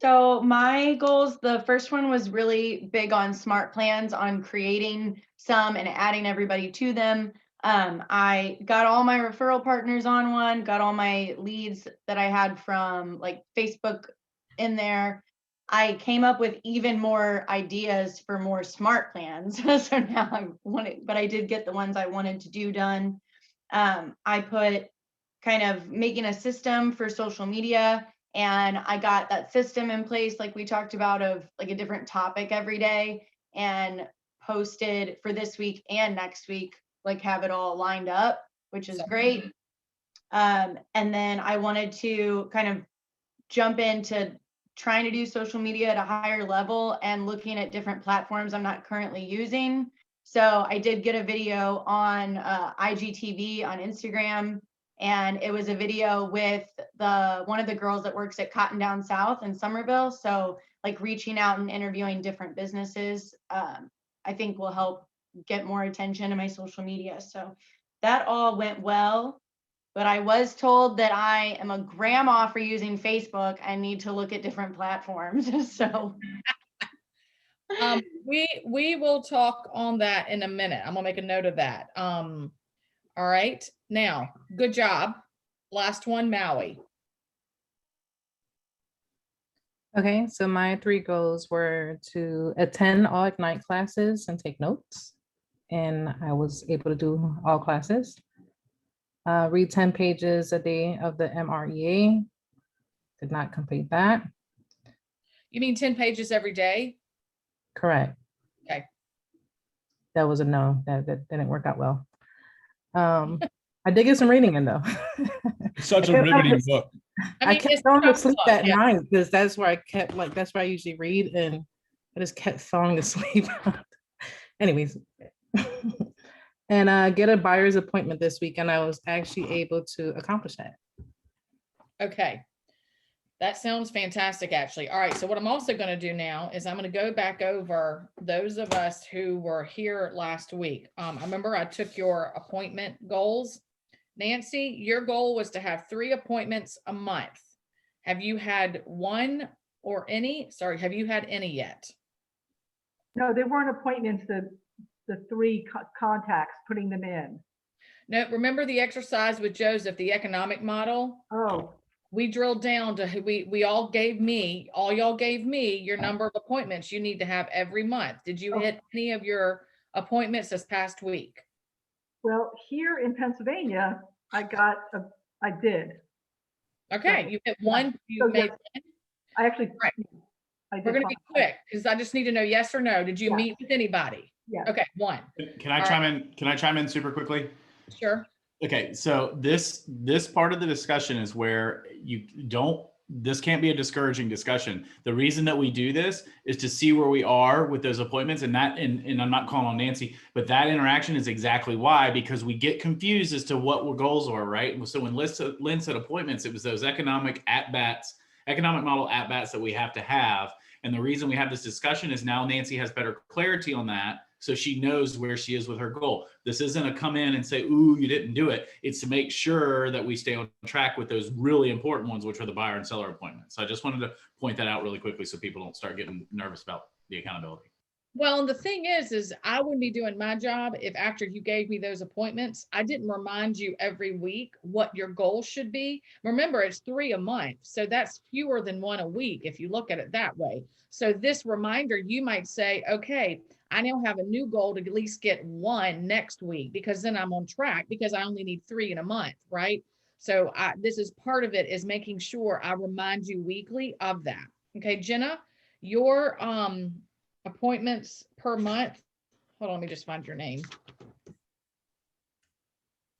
Speaker 9: So my goals, the first one was really big on smart plans, on creating some and adding everybody to them. I got all my referral partners on one, got all my leads that I had from like Facebook in there. I came up with even more ideas for more smart plans. So now but I did get the ones I wanted to do done. I put kind of making a system for social media. And I got that system in place, like we talked about, of like a different topic every day, and posted for this week and next week, like have it all lined up, which is great. And then I wanted to kind of jump into trying to do social media at a higher level and looking at different platforms I'm not currently using. So I did get a video on IGTV on Instagram, and it was a video with one of the girls that works at Cotton Down South in Somerville. So like reaching out and interviewing different businesses, I think will help get more attention to my social media. So that all went well. But I was told that I am a grandma for using Facebook. I need to look at different platforms. So
Speaker 4: we will talk on that in a minute. I'm gonna make a note of that. All right, now, good job. Last one, Maui.
Speaker 3: Okay, so my 3 goals were to attend all Ignite classes and take notes. And I was able to do all classes. Read 10 pages a day of the MREA. Did not complete that.
Speaker 4: You mean 10 pages every day?
Speaker 3: Correct.
Speaker 4: Okay.
Speaker 3: That was a no. That didn't work out well. I did get some reading in though.
Speaker 8: It's such a riveting book.
Speaker 3: I kept going to sleep at night because that's where I kept that's where I usually read, and I just kept falling asleep. Anyways, and get a buyer's appointment this week, and I was actually able to accomplish that.
Speaker 4: Okay. That sounds fantastic, actually. All right. So what I'm also going to do now is I'm going to go back over those of us who were here last week. I remember I took your appointment goals. Nancy, your goal was to have 3 appointments a month. Have you had one or any? Sorry, have you had any yet?
Speaker 1: No, there weren't appointments, the 3 contacts, putting them in.
Speaker 4: No, remember the exercise with Joseph, the economic model?
Speaker 1: Oh,
Speaker 4: We drilled down to all y'all gave me your number of appointments you need to have every month. Did you hit any of your appointments this past week?
Speaker 1: well, here in Pennsylvania, I did.
Speaker 4: Okay, you hit one, you
Speaker 1: So,
Speaker 4: made
Speaker 1: yes,
Speaker 4: one.
Speaker 1: I actually,
Speaker 4: Right.
Speaker 1: I did.
Speaker 4: We're gonna be quick because I just need to know yes or no. Did you
Speaker 1: Yeah.
Speaker 4: meet with anybody?
Speaker 1: Yeah.
Speaker 4: Okay, 1.
Speaker 2: Can I chime in? Can I chime in super quickly?
Speaker 4: Sure.
Speaker 2: Okay, so this part of the discussion is where this can't be a discouraging discussion. The reason that we do this is to see where we are with those appointments, and I'm not calling on Nancy, but that interaction is exactly why, because we get confused as to what our goals are, right? So when Lynn said appointments, it was those economic model at-bats that we have to have. And the reason we have this discussion is now Nancy has better clarity on that, so she knows where she is with her goal. This isn't a come in and say, ooh, you didn't do it. It's to make sure that we stay on track with those really important ones, which are the buyer and seller appointments. So I just wanted to point that out really quickly so people don't start getting nervous about the accountability.
Speaker 4: Well, and the thing is I wouldn't be doing my job if after you gave me those appointments, I didn't remind you every week what your goal should be. Remember, it's 3 a month. So that's fewer than 1 a week if you look at it that way. So this reminder, you might say, okay, I now have a new goal to at least get 1 next week, because then I'm on track, because I only need 3 in a month, right? So this is part of it, is making sure I remind you weekly of that. Okay, Jenna, your appointments per month. Hold on, let me just find your name.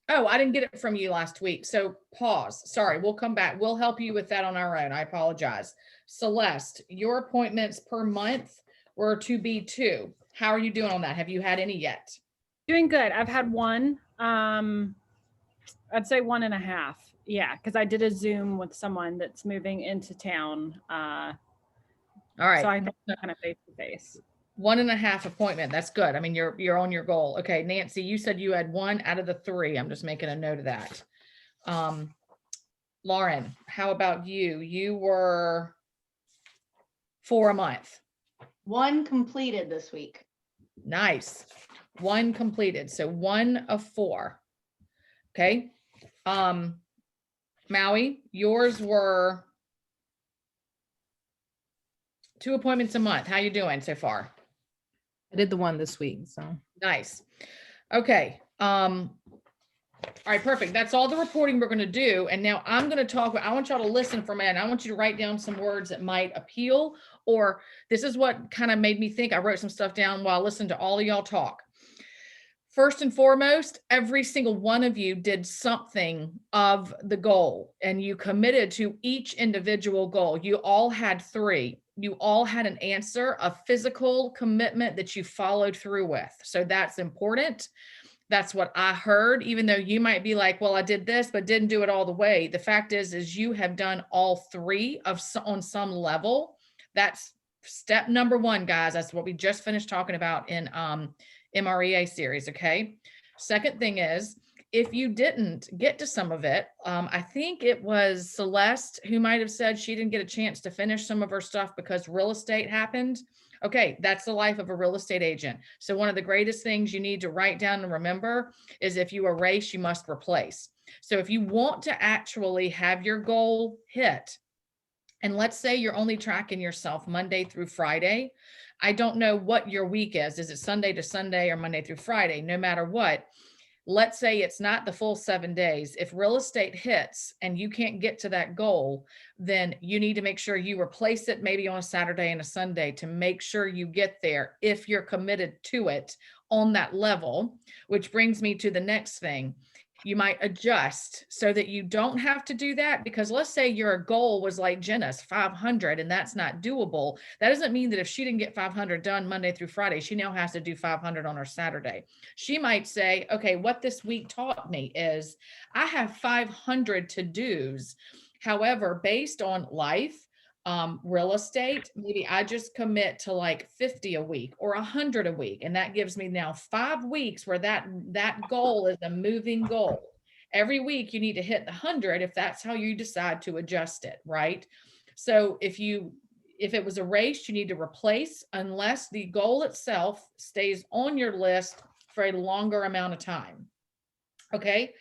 Speaker 4: Oh, I didn't get it from you last week. So pause. Sorry, we'll come back. We'll help you with that on our own. I apologize. Celeste, your appointments per month were to be 2. How are you doing on that? Have you had any yet?
Speaker 7: Doing good. I've had 1. I'd say 1.5. Yeah, because I did a Zoom with someone that's moving into town.
Speaker 4: All right.
Speaker 7: So I think kind of face to face.
Speaker 4: 1.5 appointment. That's good. I mean, you're on your goal. Okay, Nancy, you said you had 1 out of the 3. I'm just making a note of that. Lauren, how about you? You were 4 a month.
Speaker 9: 1 completed this week.
Speaker 4: Nice. 1 completed. So 1 of 4. Okay. Maui, yours were 2 appointments a month. How you doing so far?
Speaker 3: I did the 1 this week, so.
Speaker 4: Nice. Okay. All right, perfect. That's all the reporting we're going to do. And now I'm going to talk, I want y'all to listen for a minute. I want you to write down some words that might appeal, or this is what kind of made me think. I wrote some stuff down while I listened to all of y'all talk. First and foremost, every single one of you did something of the goal and you committed to each individual goal. You all had 3. You all had an answer, a physical commitment that you followed through with. So that's important. That's what I heard, even though you might be like, well, I did this, but didn't do it all the way. The fact is you have done all 3 on some level. That's step number 1, guys. That's what we just finished talking about in MREA series. Okay. Second thing is, if you didn't get to some of it, I think it was Celeste who might have said she didn't get a chance to finish some of her stuff because real estate happened. Okay, that's the life of a real estate agent. So one of the greatest things you need to write down and remember is if you erase, you must replace. So if you want to actually have your goal hit, and let's say you're only tracking yourself Monday through Friday, I don't know what your week is. Is it Sunday to Sunday or Monday through Friday? No matter what, let's say it's not the full 7 days. If real estate hits and you can't get to that goal, then you need to make sure you replace it maybe on a Saturday and a Sunday to make sure you get there if you're committed to it on that level, which brings me to the next thing. You might adjust so that you don't have to do that, because let's say your goal was like Jenna's 500 and that's not doable. That doesn't mean that if she didn't get 500 done Monday through Friday, she now has to do 500 on her Saturday. She might say, okay, what this week taught me is I have 500 to-dos. However, based on life, real estate, maybe I just commit to like 50 a week or 100 a week. And that gives me now 5 weeks where that goal is a moving goal. Every week you need to hit the 100 if that's how you decide to adjust it, right? So if it was erased, you need to replace unless the goal itself stays on your list for a longer amount of time. Okay.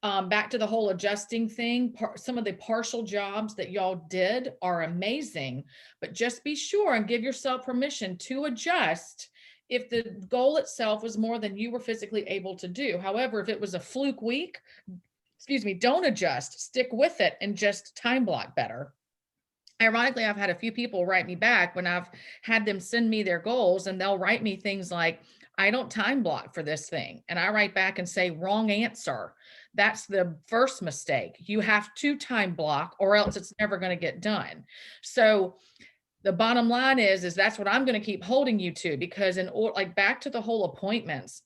Speaker 4: Back to the whole adjusting thing, some of the partial jobs that y'all did are amazing, but just be sure and give yourself permission to adjust if the goal itself was more than you were physically able to do. However, if it was a fluke week, don't adjust, stick with it and just time block better. Ironically, I've had a few people write me back when I've had them send me their goals, and they'll write me things like, I don't time block for this thing. And I write back and say, wrong answer. That's the first mistake. You have to time block or else it's never going to get done. So the bottom line is that's what I'm going to keep holding you to, because like back to the whole appointments,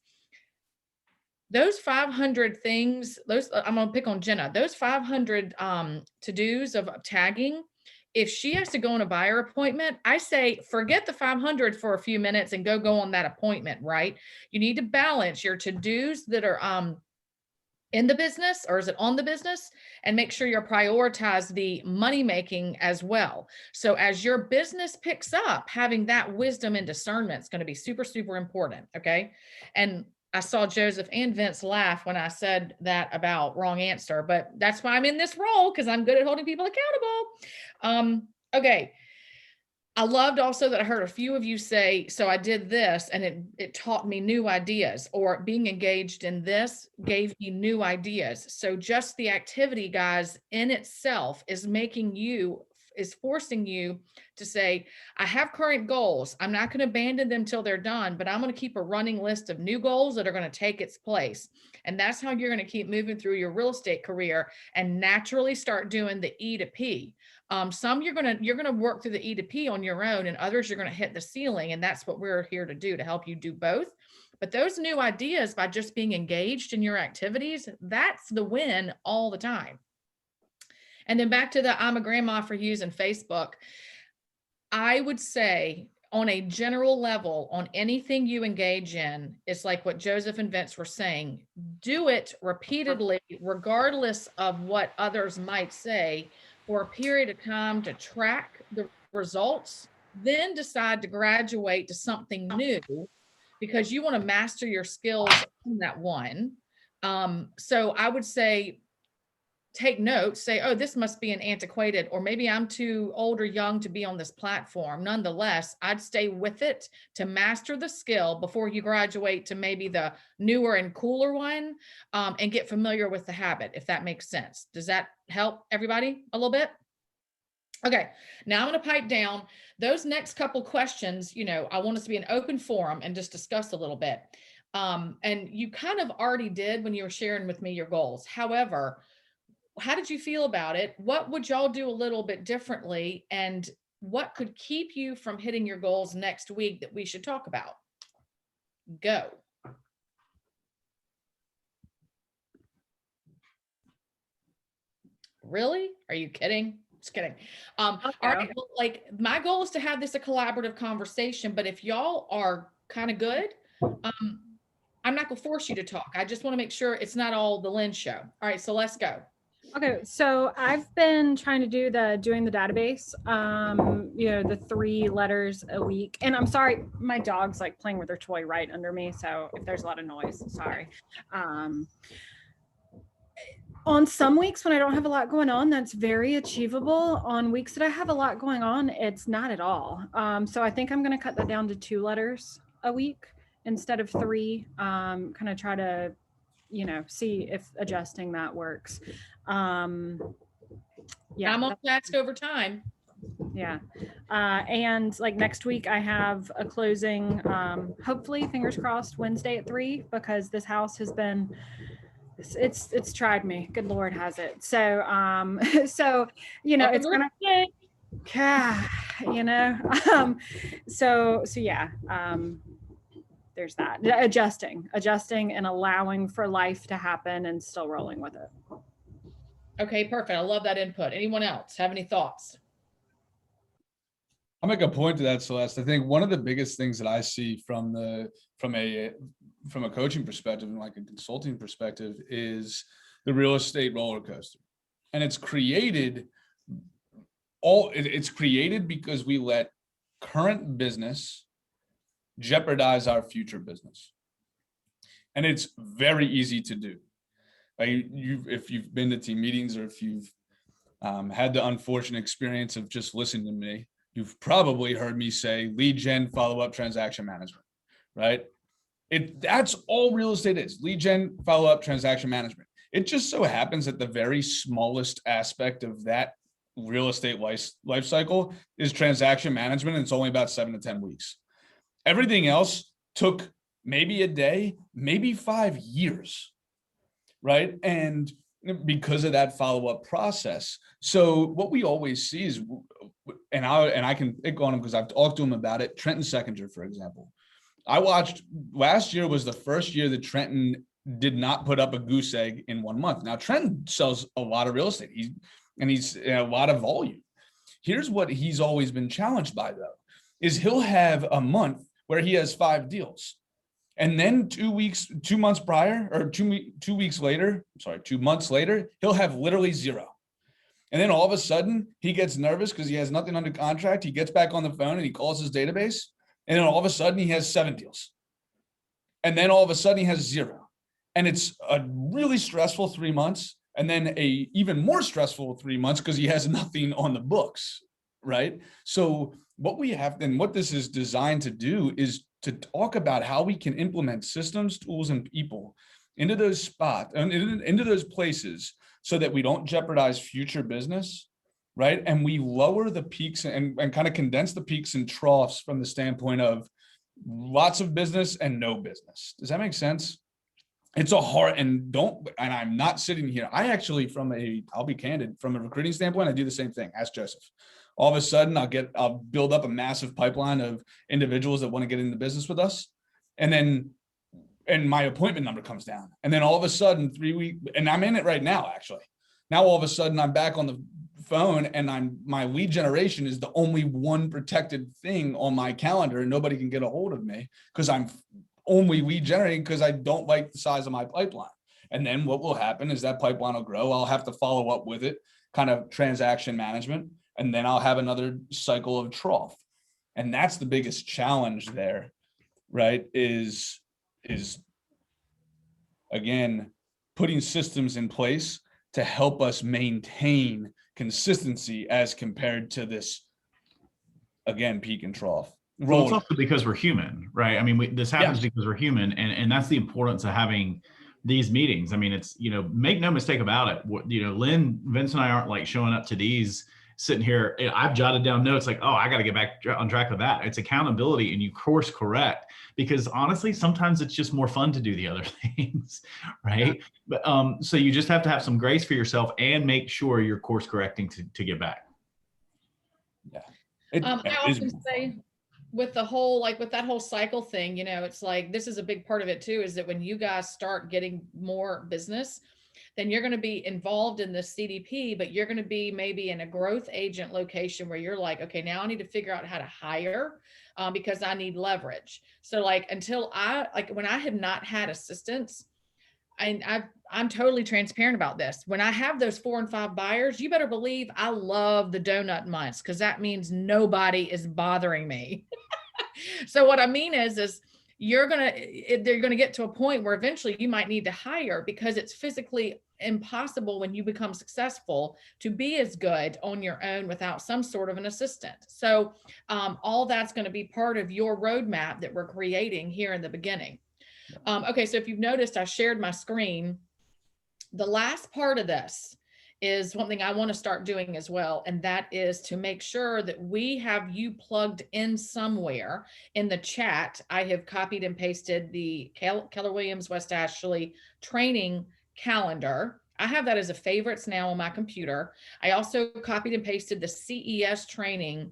Speaker 4: those 500 things, I'm going to pick on Jenna, those 500 to-dos of tagging. If she has to go on a buyer appointment, I say, forget the 500 for a few minutes and go on that appointment, right? You need to balance your to-dos that are in the business, or is it on the business, and make sure you prioritize the money making as well. So as your business picks up, having that wisdom and discernment is going to be super, super important. Okay. And I saw Joseph and Vince laugh when I said that about wrong answer, but that's why I'm in this role, because I'm good at holding people accountable. Okay. I loved also that I heard a few of you say, so I did this and it taught me new ideas, or being engaged in this gave me new ideas. So just the activity, guys, in itself is forcing you to say, I have current goals. I'm not going to abandon them till they're done, but I'm going to keep a running list of new goals that are going to take its place. And that's how you're going to keep moving through your real estate career and naturally start doing the E to P. Some you're going to work through the E to P on your own, and others you're going to hit the ceiling. And that's what we're here to do, to help you do both. But those new ideas, by just being engaged in your activities, that's the win all the time. And then back to the I'm a grandma for using Facebook. I would say on a general level, on anything you engage in, it's like what Joseph and Vince were saying, do it repeatedly, regardless of what others might say, for a period of time to track the results, then decide to graduate to something new, because you want to master your skills in that one. So I would say, take notes, say, oh, this must be an antiquated, or maybe I'm too old or young to be on this platform. Nonetheless, I'd stay with it to master the skill before you graduate to maybe the newer and cooler one, and get familiar with the habit, if that makes sense. Does that help everybody a little bit? Okay, now I'm going to pipe down those next couple questions. I want us to be an open forum and just discuss a little bit. And you kind of already did when you were sharing with me your goals. However, how did you feel about it? What would y'all do a little bit differently? And what could keep you from hitting your goals next week that we should talk about? Go. Really? Are you kidding? Just kidding. All right. Well, like, my goal is to have this a collaborative conversation, but if y'all are kind of good, I'm not gonna force you to talk. I just want to make sure it's not all the Lynn show. All right, so let's go.
Speaker 7: Okay, so I've been trying to do doing the database, the 3 letters a week. And I'm sorry, my dog's like playing with her toy right under me. So if there's a lot of noise, sorry. On some weeks when I don't have a lot going on, that's very achievable. On weeks that I have a lot going on, it's not at all. So I think I'm going to cut that down to 2 letters a week instead of 3. Kind of try to, see if adjusting that works. Yeah,
Speaker 4: I'm on task over time.
Speaker 7: Yeah. And like next week I have a closing, hopefully fingers crossed Wednesday at 3, because this house has been, it's tried me. Good Lord has it. So, so, it's gonna, so yeah, there's that, adjusting and allowing for life to happen and still rolling with it.
Speaker 4: Okay, perfect. I love that input. Anyone else have any thoughts?
Speaker 8: I'll make a point to that, Celeste. I think one of the biggest things that I see from a coaching perspective and like a consulting perspective is the real estate roller coaster. And it's created because we let current business jeopardize our future business. And it's very easy to do. Like if you've been to team meetings, or if you've had the unfortunate experience of just listening to me, you've probably heard me say lead gen, follow-up, transaction management, right? That's all real estate is: lead gen, follow-up, transaction management. It just so happens that the very smallest aspect of that real estate life cycle is transaction management, and it's only about 7 to 10 weeks. Everything else took maybe a day, maybe 5 years, right? And because of that follow-up process. So what we always see is, and I can pick on him because I've talked to him about it, Trenton Seckinger, for example. I watched, last year was the first year that Trenton did not put up a goose egg in 1 month. Now, Trenton sells a lot of real estate. He's a lot of volume. Here's what he's always been challenged by, though, is he'll have a month where he has 5 deals. And then 2 months later, he'll have literally 0. And then all of a sudden he gets nervous because he has nothing under contract. He gets back on the phone and he calls his database. And then all of a sudden he has 7 deals. And then all of a sudden he has 0. And it's a really stressful 3 months. And then a even more stressful 3 months because he has nothing on the books, right? So what we have, and what this is designed to do, is to talk about how we can implement systems, tools, and people into those spots and into those places so that we don't jeopardize future business, right? And we lower the peaks and kind of condense the peaks and troughs from the standpoint of lots of business and no business. Does that make sense? It's a hard, and I'm not sitting here. I actually, I'll be candid, from a recruiting standpoint, I do the same thing. Ask Joseph. All of a sudden I'll build up a massive pipeline of individuals that want to get into business with us. And my appointment number comes down. And then all of a sudden 3 weeks, and I'm in it right now, actually. Now, all of a sudden I'm back on the phone and my lead generation is the only one protected thing on my calendar, and nobody can get a hold of me because I'm only lead generating because I don't like the size of my pipeline. And then what will happen is that pipeline will grow. I'll have to follow up with it, kind of transaction management. And then I'll have another cycle of trough. And that's the biggest challenge there, right? Is again, putting systems in place to help us maintain consistency as compared to this, again, peak and trough.
Speaker 2: Well, it's also because we're human, right? I mean, this happens because we're human, and that's the importance of having these meetings. I mean, it's, make no mistake about it. Lynn, Vince, and I aren't like showing up to these sitting here. I've jotted down notes like, oh, I got to get back on track with that. It's accountability, and you course correct, because honestly, sometimes it's just more fun to do the other things, right? But so you just have to have some grace for yourself and make sure you're course correcting to get back.
Speaker 8: Yeah.
Speaker 4: I often say with the whole, like with that whole cycle thing, it's like, this is a big part of it too, is that when you guys start getting more business, then you're going to be involved in the CDP, but you're going to be maybe in a growth agent location where you're like, okay, now I need to figure out how to hire because I need leverage. So like, when I have not had assistants, and I'm totally transparent about this. When I have those 4 and 5 buyers, you better believe I love the donut months, because that means nobody is bothering me. So what I mean is they're going to get to a point where eventually you might need to hire, because it's physically impossible when you become successful to be as good on your own without some sort of an assistant. So all that's going to be part of your roadmap that we're creating here in the beginning. Okay, so if you've noticed, I shared my screen. The last part of this is one thing I want to start doing as well, and that is to make sure that we have you plugged in somewhere in the chat. I have copied and pasted the Keller Williams West Ashley training calendar. I have that as a favorites now on my computer. I also copied and pasted the CES training,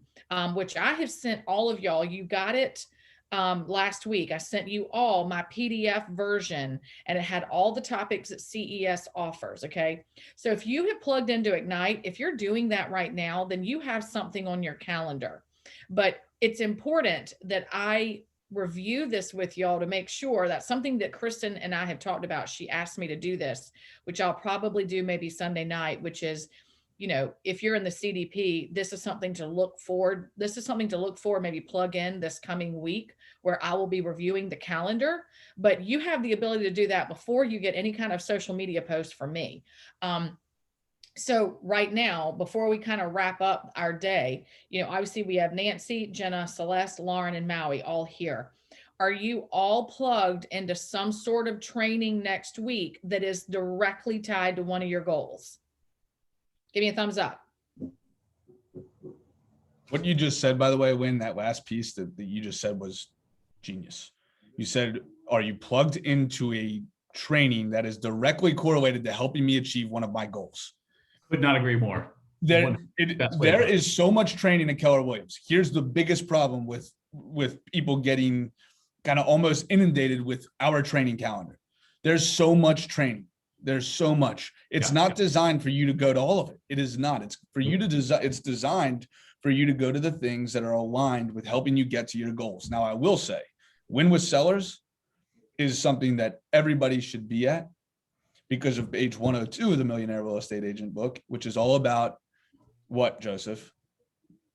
Speaker 4: which I have sent all of y'all. You got it. Last week, I sent you all my PDF version, and it had all the topics that CES offers. Okay. So if you have plugged into Ignite, if you're doing that right now, then you have something on your calendar. But it's important that I review this with y'all to make sure that's something that Kristen and I have talked about. She asked me to do this, which I'll probably do maybe Sunday night, which is, if you're in the CDP, this is something to look forward. This is something to look for, maybe plug in this coming week, where I will be reviewing the calendar, but you have the ability to do that before you get any kind of social media post from me. So right now, before we kind of wrap up our day, obviously we have Nancy, Jenna, Celeste, Lauren, and Maui all here. Are you all plugged into some sort of training next week that is directly tied to one of your goals? Give me a thumbs up.
Speaker 8: What you just said, by the way, Wynn, that last piece that you just said was genius. You said, are you plugged into a training that is directly correlated to helping me achieve one of my goals?
Speaker 2: Could not agree more.
Speaker 8: There is so much training in Keller Williams. Here's the biggest problem with people getting kind of almost inundated with our training calendar. There's so much training. There's so much. It's not designed for you to go to all of it. It is not. It's for you to design. It's designed for you to go to the things that are aligned with helping you get to your goals. Now, I will say, Win with Sellers is something that everybody should be at, because of page 102 of the Millionaire Real Estate Agent book, which is all about what, Joseph?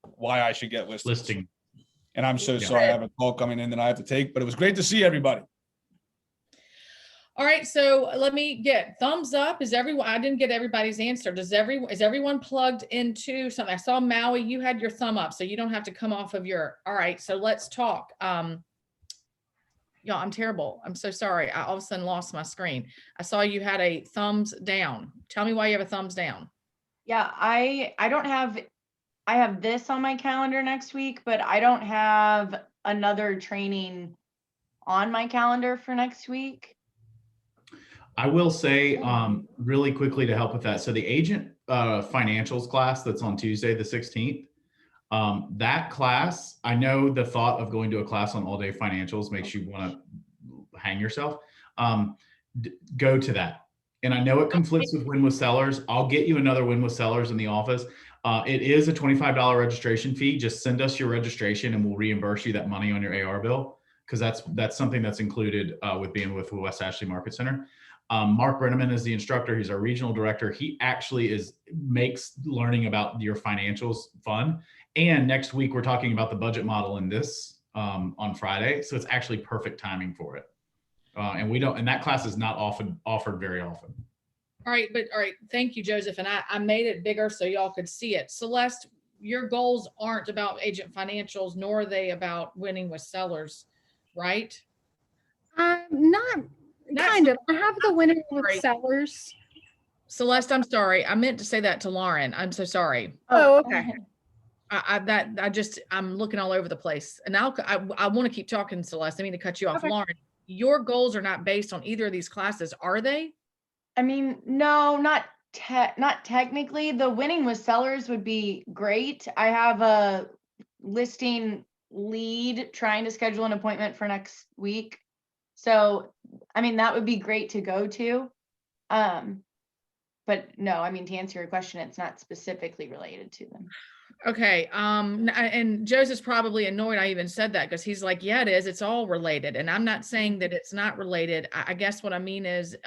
Speaker 8: Why I should get listing. And I'm so sorry, I have a call coming in that I have to take, but it was great to see everybody.
Speaker 4: All right, so let me get thumbs up. I didn't get everybody's answer. Is everyone plugged into something? I saw Maui, you had your thumb up, so you don't have to come off of all right, so let's talk. Y'all, I'm terrible. I'm so sorry. I all of a sudden lost my screen. I saw you had a thumbs down. Tell me why you have a thumbs down.
Speaker 9: Yeah, I have this on my calendar next week, but I don't have another training on my calendar for next week.
Speaker 2: I will say really quickly to help with that. So the agent financials class that's on Tuesday, the 16th, that class, I know the thought of going to a class on all day financials makes you want to hang yourself. Go to that. And I know it conflicts with Win with Sellers. I'll get you another Win with Sellers in the office. It is a $25 registration fee. Just send us your registration and we'll reimburse you that money on your AR bill, because that's something that's included with being with West Ashley Market Center. Mark Brenneman is the instructor. He's our regional director. He actually makes learning about your financials fun. And next week, we're talking about the budget model in this on Friday. So it's actually perfect timing for it. And that class is not often offered very often.
Speaker 4: all right. Thank you, Joseph. And I made it bigger so y'all could see it. Celeste, your goals aren't about agent financials, nor are they about winning with sellers, right?
Speaker 7: Not
Speaker 4: That's-
Speaker 7: kind of. I have the winning with
Speaker 4: Sorry.
Speaker 7: sellers.
Speaker 4: Celeste, I'm sorry. I meant to say that to Lauren. I'm so sorry.
Speaker 7: Oh, okay.
Speaker 4: I'm looking all over the place. And I want to keep talking, Celeste. I mean to cut you off.
Speaker 7: Okay.
Speaker 4: Lauren, your goals are not based on either of these classes, are they?
Speaker 9: I mean, no, not technically. The winning with sellers would be great. I have a listing lead trying to schedule an appointment for next week. So, I mean, that would be great to go to. But no, I mean, to answer your question, it's not specifically related to them.
Speaker 4: Okay. And Joseph's probably annoyed I even said that because he's like, yeah, it is. It's all related. And I'm not saying that it's not related. I guess what I mean is,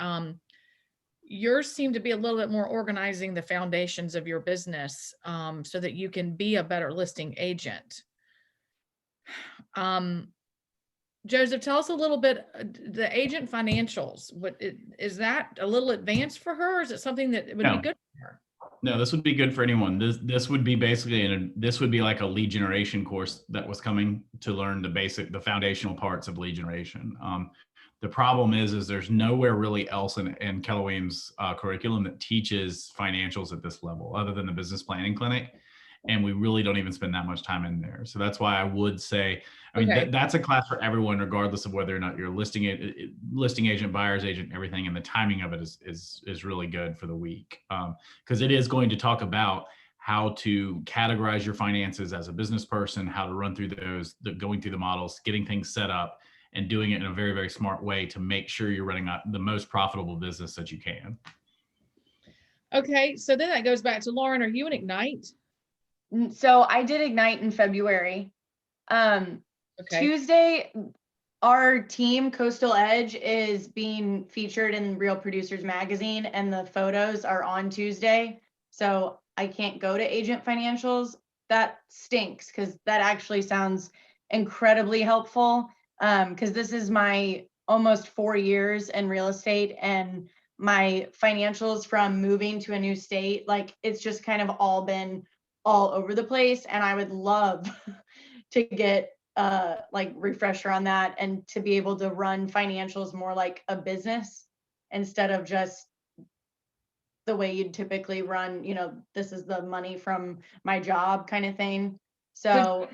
Speaker 4: yours seem to be a little bit more organizing the foundations of your business, so that you can be a better listing agent. Joseph, tell us a little bit, the agent financials, is that a little advanced for her? Or is it something that would be
Speaker 2: No.
Speaker 4: good for her?
Speaker 2: No, this would be good for anyone. This would be basically this would be like a lead generation course that was coming to learn the foundational parts of lead generation. The problem is there's nowhere really else in Keller Williams curriculum that teaches financials at this level other than the business planning clinic. And we really don't even spend that much time in there. So that's why I would say, I mean,
Speaker 4: Okay.
Speaker 2: that's a class for everyone, regardless of whether or not you're listing agent, buyer's agent, everything. And the timing of it is really good for the week. Because it is going to talk about how to categorize your finances as a business person, how to run through going through the models, getting things set up, and doing it in a very, very smart way to make sure you're running the most profitable business that you can.
Speaker 4: Okay. So then that goes back to Lauren. Are you in Ignite?
Speaker 9: So I did Ignite in February.
Speaker 4: Okay.
Speaker 9: Tuesday, our team, Coastal Edge, is being featured in Real Producers Magazine, and the photos are on Tuesday. So I can't go to Agent Financials. That stinks because that actually sounds incredibly helpful. Because this is my almost 4 years in real estate, and my financials from moving to a new state, like it's just kind of all been all over the place. And I would love to get like refresher on that and to be able to run financials more like a business instead of just the way you'd typically run, this is the money from my job kind of thing. So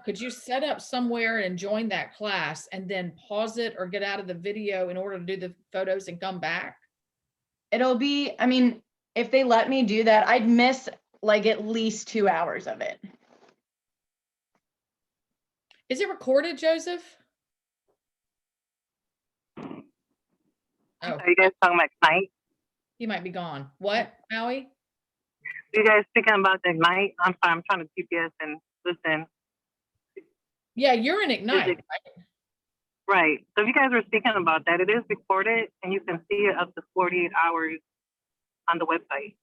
Speaker 4: Could you set up somewhere and join that class and then pause it or get out of the video in order to do the photos and come back?
Speaker 9: it'll be, I mean, if they let me do that, I'd miss like at least 2 hours of it.
Speaker 4: Is it recorded, Joseph? Oh,
Speaker 10: Are you guys talking about Ignite?
Speaker 4: he might be gone. What, Howie?
Speaker 10: You guys speaking about the Ignite? I'm sorry, I'm trying to GPS and listen.
Speaker 4: Yeah, you're in Ignite, right?
Speaker 10: Right. So if you guys were speaking about that, it is recorded and you can see it up to 48 hours on the website.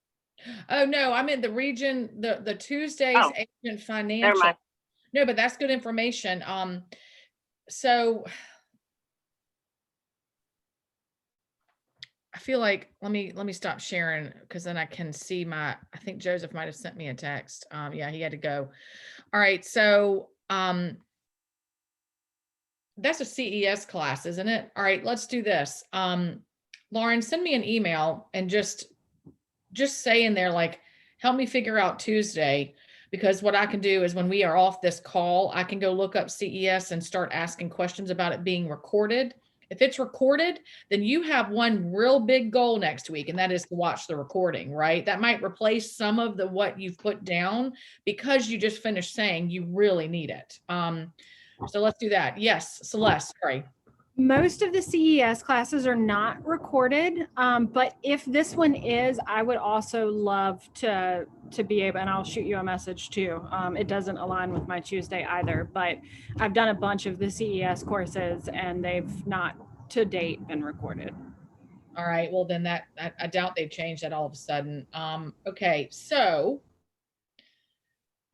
Speaker 4: Oh, no, I'm in the region, the Tuesdays
Speaker 10: Oh,
Speaker 4: agent
Speaker 10: Never
Speaker 4: financial.
Speaker 10: mind.
Speaker 4: No, but that's good information. So I feel like, let me stop sharing because then I can see I think Joseph might have sent me a text. Yeah, he had to go. All right. So, that's a CES class, isn't it? All right, let's do this. Lauren, send me an email and just say in there, like, help me figure out Tuesday, because what I can do is when we are off this call, I can go look up CES and start asking questions about it being recorded. If it's recorded, then you have one real big goal next week, and that is to watch the recording, right? That might replace some of what you've put down because you just finished saying you really need it. So let's do that. Yes, Celeste, sorry.
Speaker 7: Most of the CES classes are not recorded, but if this one is, I would also love to be able, and I'll shoot you a message too. It doesn't align with my Tuesday either, but I've done a bunch of the CES courses and they've not to date been recorded.
Speaker 4: All right, well then I doubt they've changed that all of a sudden. Okay, so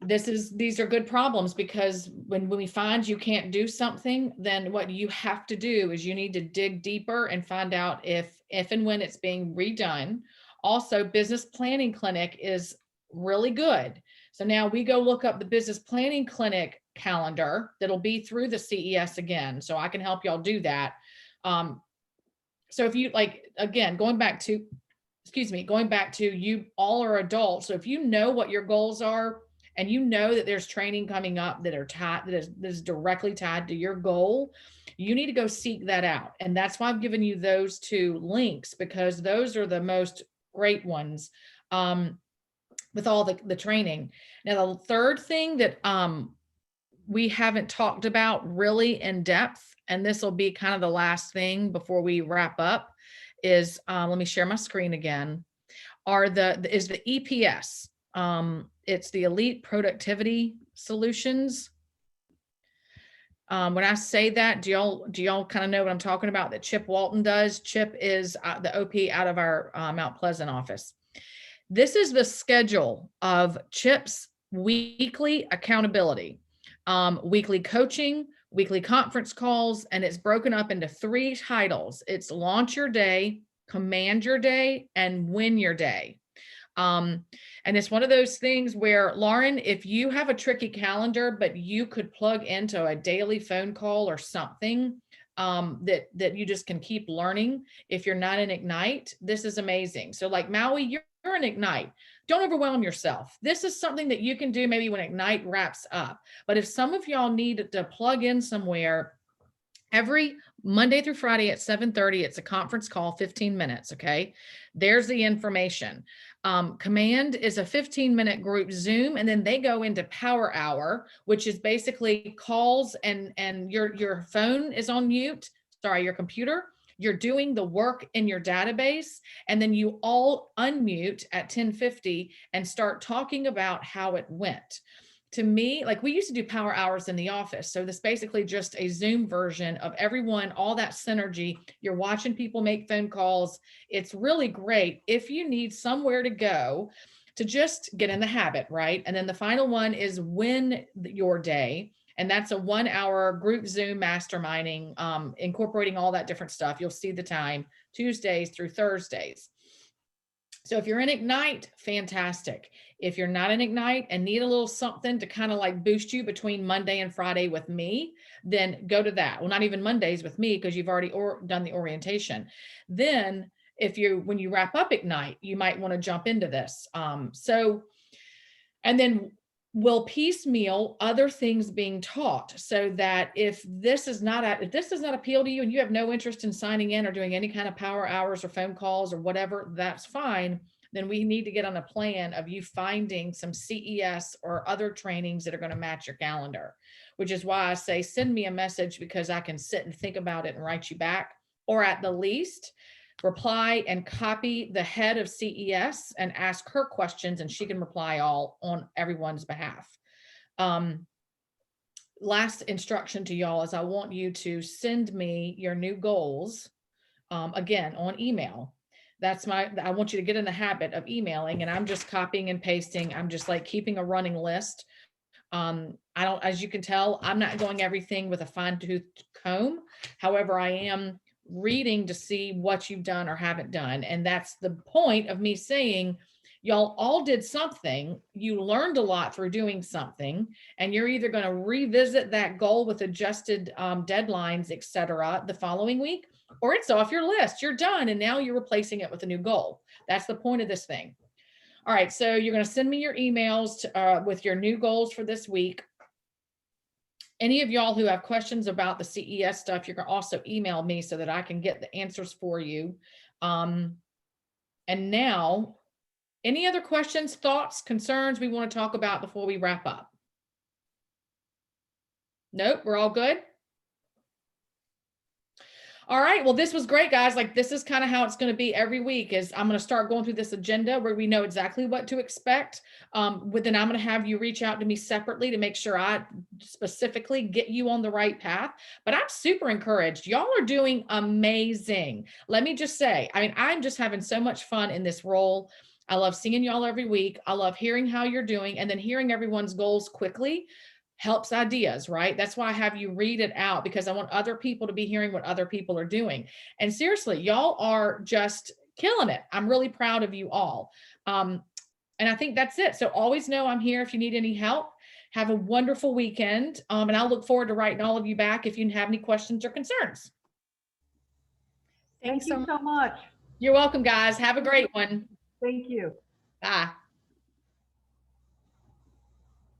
Speaker 4: these are good problems, because when we find you can't do something, then what you have to do is you need to dig deeper and find out if and when it's being redone, Also, business planning clinic is really good. So now we go look up the business planning clinic calendar that'll be through the CES again. So I can help y'all do that. So if you like, again, going back to you all are adults. So if you know what your goals are and you know that there's training coming up that are tied, that is directly tied to your goal, you need to go seek that out. And that's why I've given you those two links, because those are the most great ones with all the training. Now, the third thing that we haven't talked about really in depth, and this will be kind of the last thing before we wrap up, is let me share my screen again, is the EPS. It's the Elite Productivity Solutions. When I say that, do y'all kind of know what I'm talking about that Chip Walton does? Chip is the OP out of our Mount Pleasant office. This is the schedule of Chip's weekly accountability, weekly coaching, weekly conference calls, and it's broken up into 3 titles. It's Launch Your Day, Command Your Day, and Win Your Day. And it's one of those things where, Lauren, if you have a tricky calendar, but you could plug into a daily phone call or something that you just can keep learning. If you're not in Ignite, this is amazing. So like Maui, you're in Ignite. Don't overwhelm yourself. This is something that you can do maybe when Ignite wraps up. But if some of y'all need to plug in somewhere, every Monday through Friday at 7:30, it's a conference call, 15 minutes. Okay. There's the information. Command is a 15-minute group Zoom, and then they go into Power Hour, which is basically calls and your phone is on mute. Sorry, your computer. You're doing the work in your database, and then you all unmute at 10:50 and start talking about how it went. To me, like we used to do power hours in the office. So this basically just a Zoom version of everyone, all that synergy. You're watching people make phone calls. It's really great if you need somewhere to go to just get in the habit, right? And then the final one is Win Your Day. And that's a 1-hour group Zoom masterminding, incorporating all that different stuff. You'll see the time, Tuesdays through Thursdays. So if you're in Ignite, fantastic. If you're not in Ignite and need a little something to kind of like boost you between Monday and Friday with me, then go to that. Well, not even Mondays with me, because you've already done the orientation. Then when you wrap up Ignite, you might want to jump into this. And then we'll piecemeal other things being taught, so that if this does not appeal to you and you have no interest in signing in or doing any kind of power hours or phone calls or whatever, that's fine. Then we need to get on a plan of you finding some CES or other trainings that are going to match your calendar, which is why I say send me a message, because I can sit and think about it and write you back, or at the least reply and copy the head of CES and ask her questions, and she can reply all on everyone's behalf. Last instruction to y'all is I want you to send me your new goals, again, on email. I want you to get in the habit of emailing, and I'm just copying and pasting. I'm just like keeping a running list. As you can tell, I'm not going everything with a fine-tooth comb. However, I am reading to see what you've done or haven't done. And that's the point of me saying, y'all all did something. You learned a lot through doing something, and you're either going to revisit that goal with adjusted deadlines, etc., the following week, or it's off your list. You're done, and now you're replacing it with a new goal. That's the point of this thing. All right, so you're going to send me your emails with your new goals for this week. Any of y'all who have questions about the CES stuff, you're going to also email me so that I can get the answers for you. And now, any other questions, thoughts, concerns we want to talk about before we wrap up? Nope, we're all good. All right, well, this was great, guys. Like, this is kind of how it's going to be every week. Is I'm going to start going through this agenda where we know exactly what to expect. Then I'm going to have you reach out to me separately to make sure I specifically get you on the right path. But I'm super encouraged. Y'all are doing amazing. Let me just say, I mean, I'm just having so much fun in this role. I love seeing y'all every week. I love hearing how you're doing, and then hearing everyone's goals quickly helps ideas, right? That's why I have you read it out, because I want other people to be hearing what other people are doing. And seriously, y'all are just killing it. I'm really proud of you all. And I think that's it. So always know I'm here if you need any help. Have a wonderful weekend. And I'll look forward to writing all of you back if you have any questions or concerns.
Speaker 1: Thank you so much.
Speaker 4: You're welcome, guys. Have a great one.
Speaker 1: Thank you.
Speaker 4: Bye.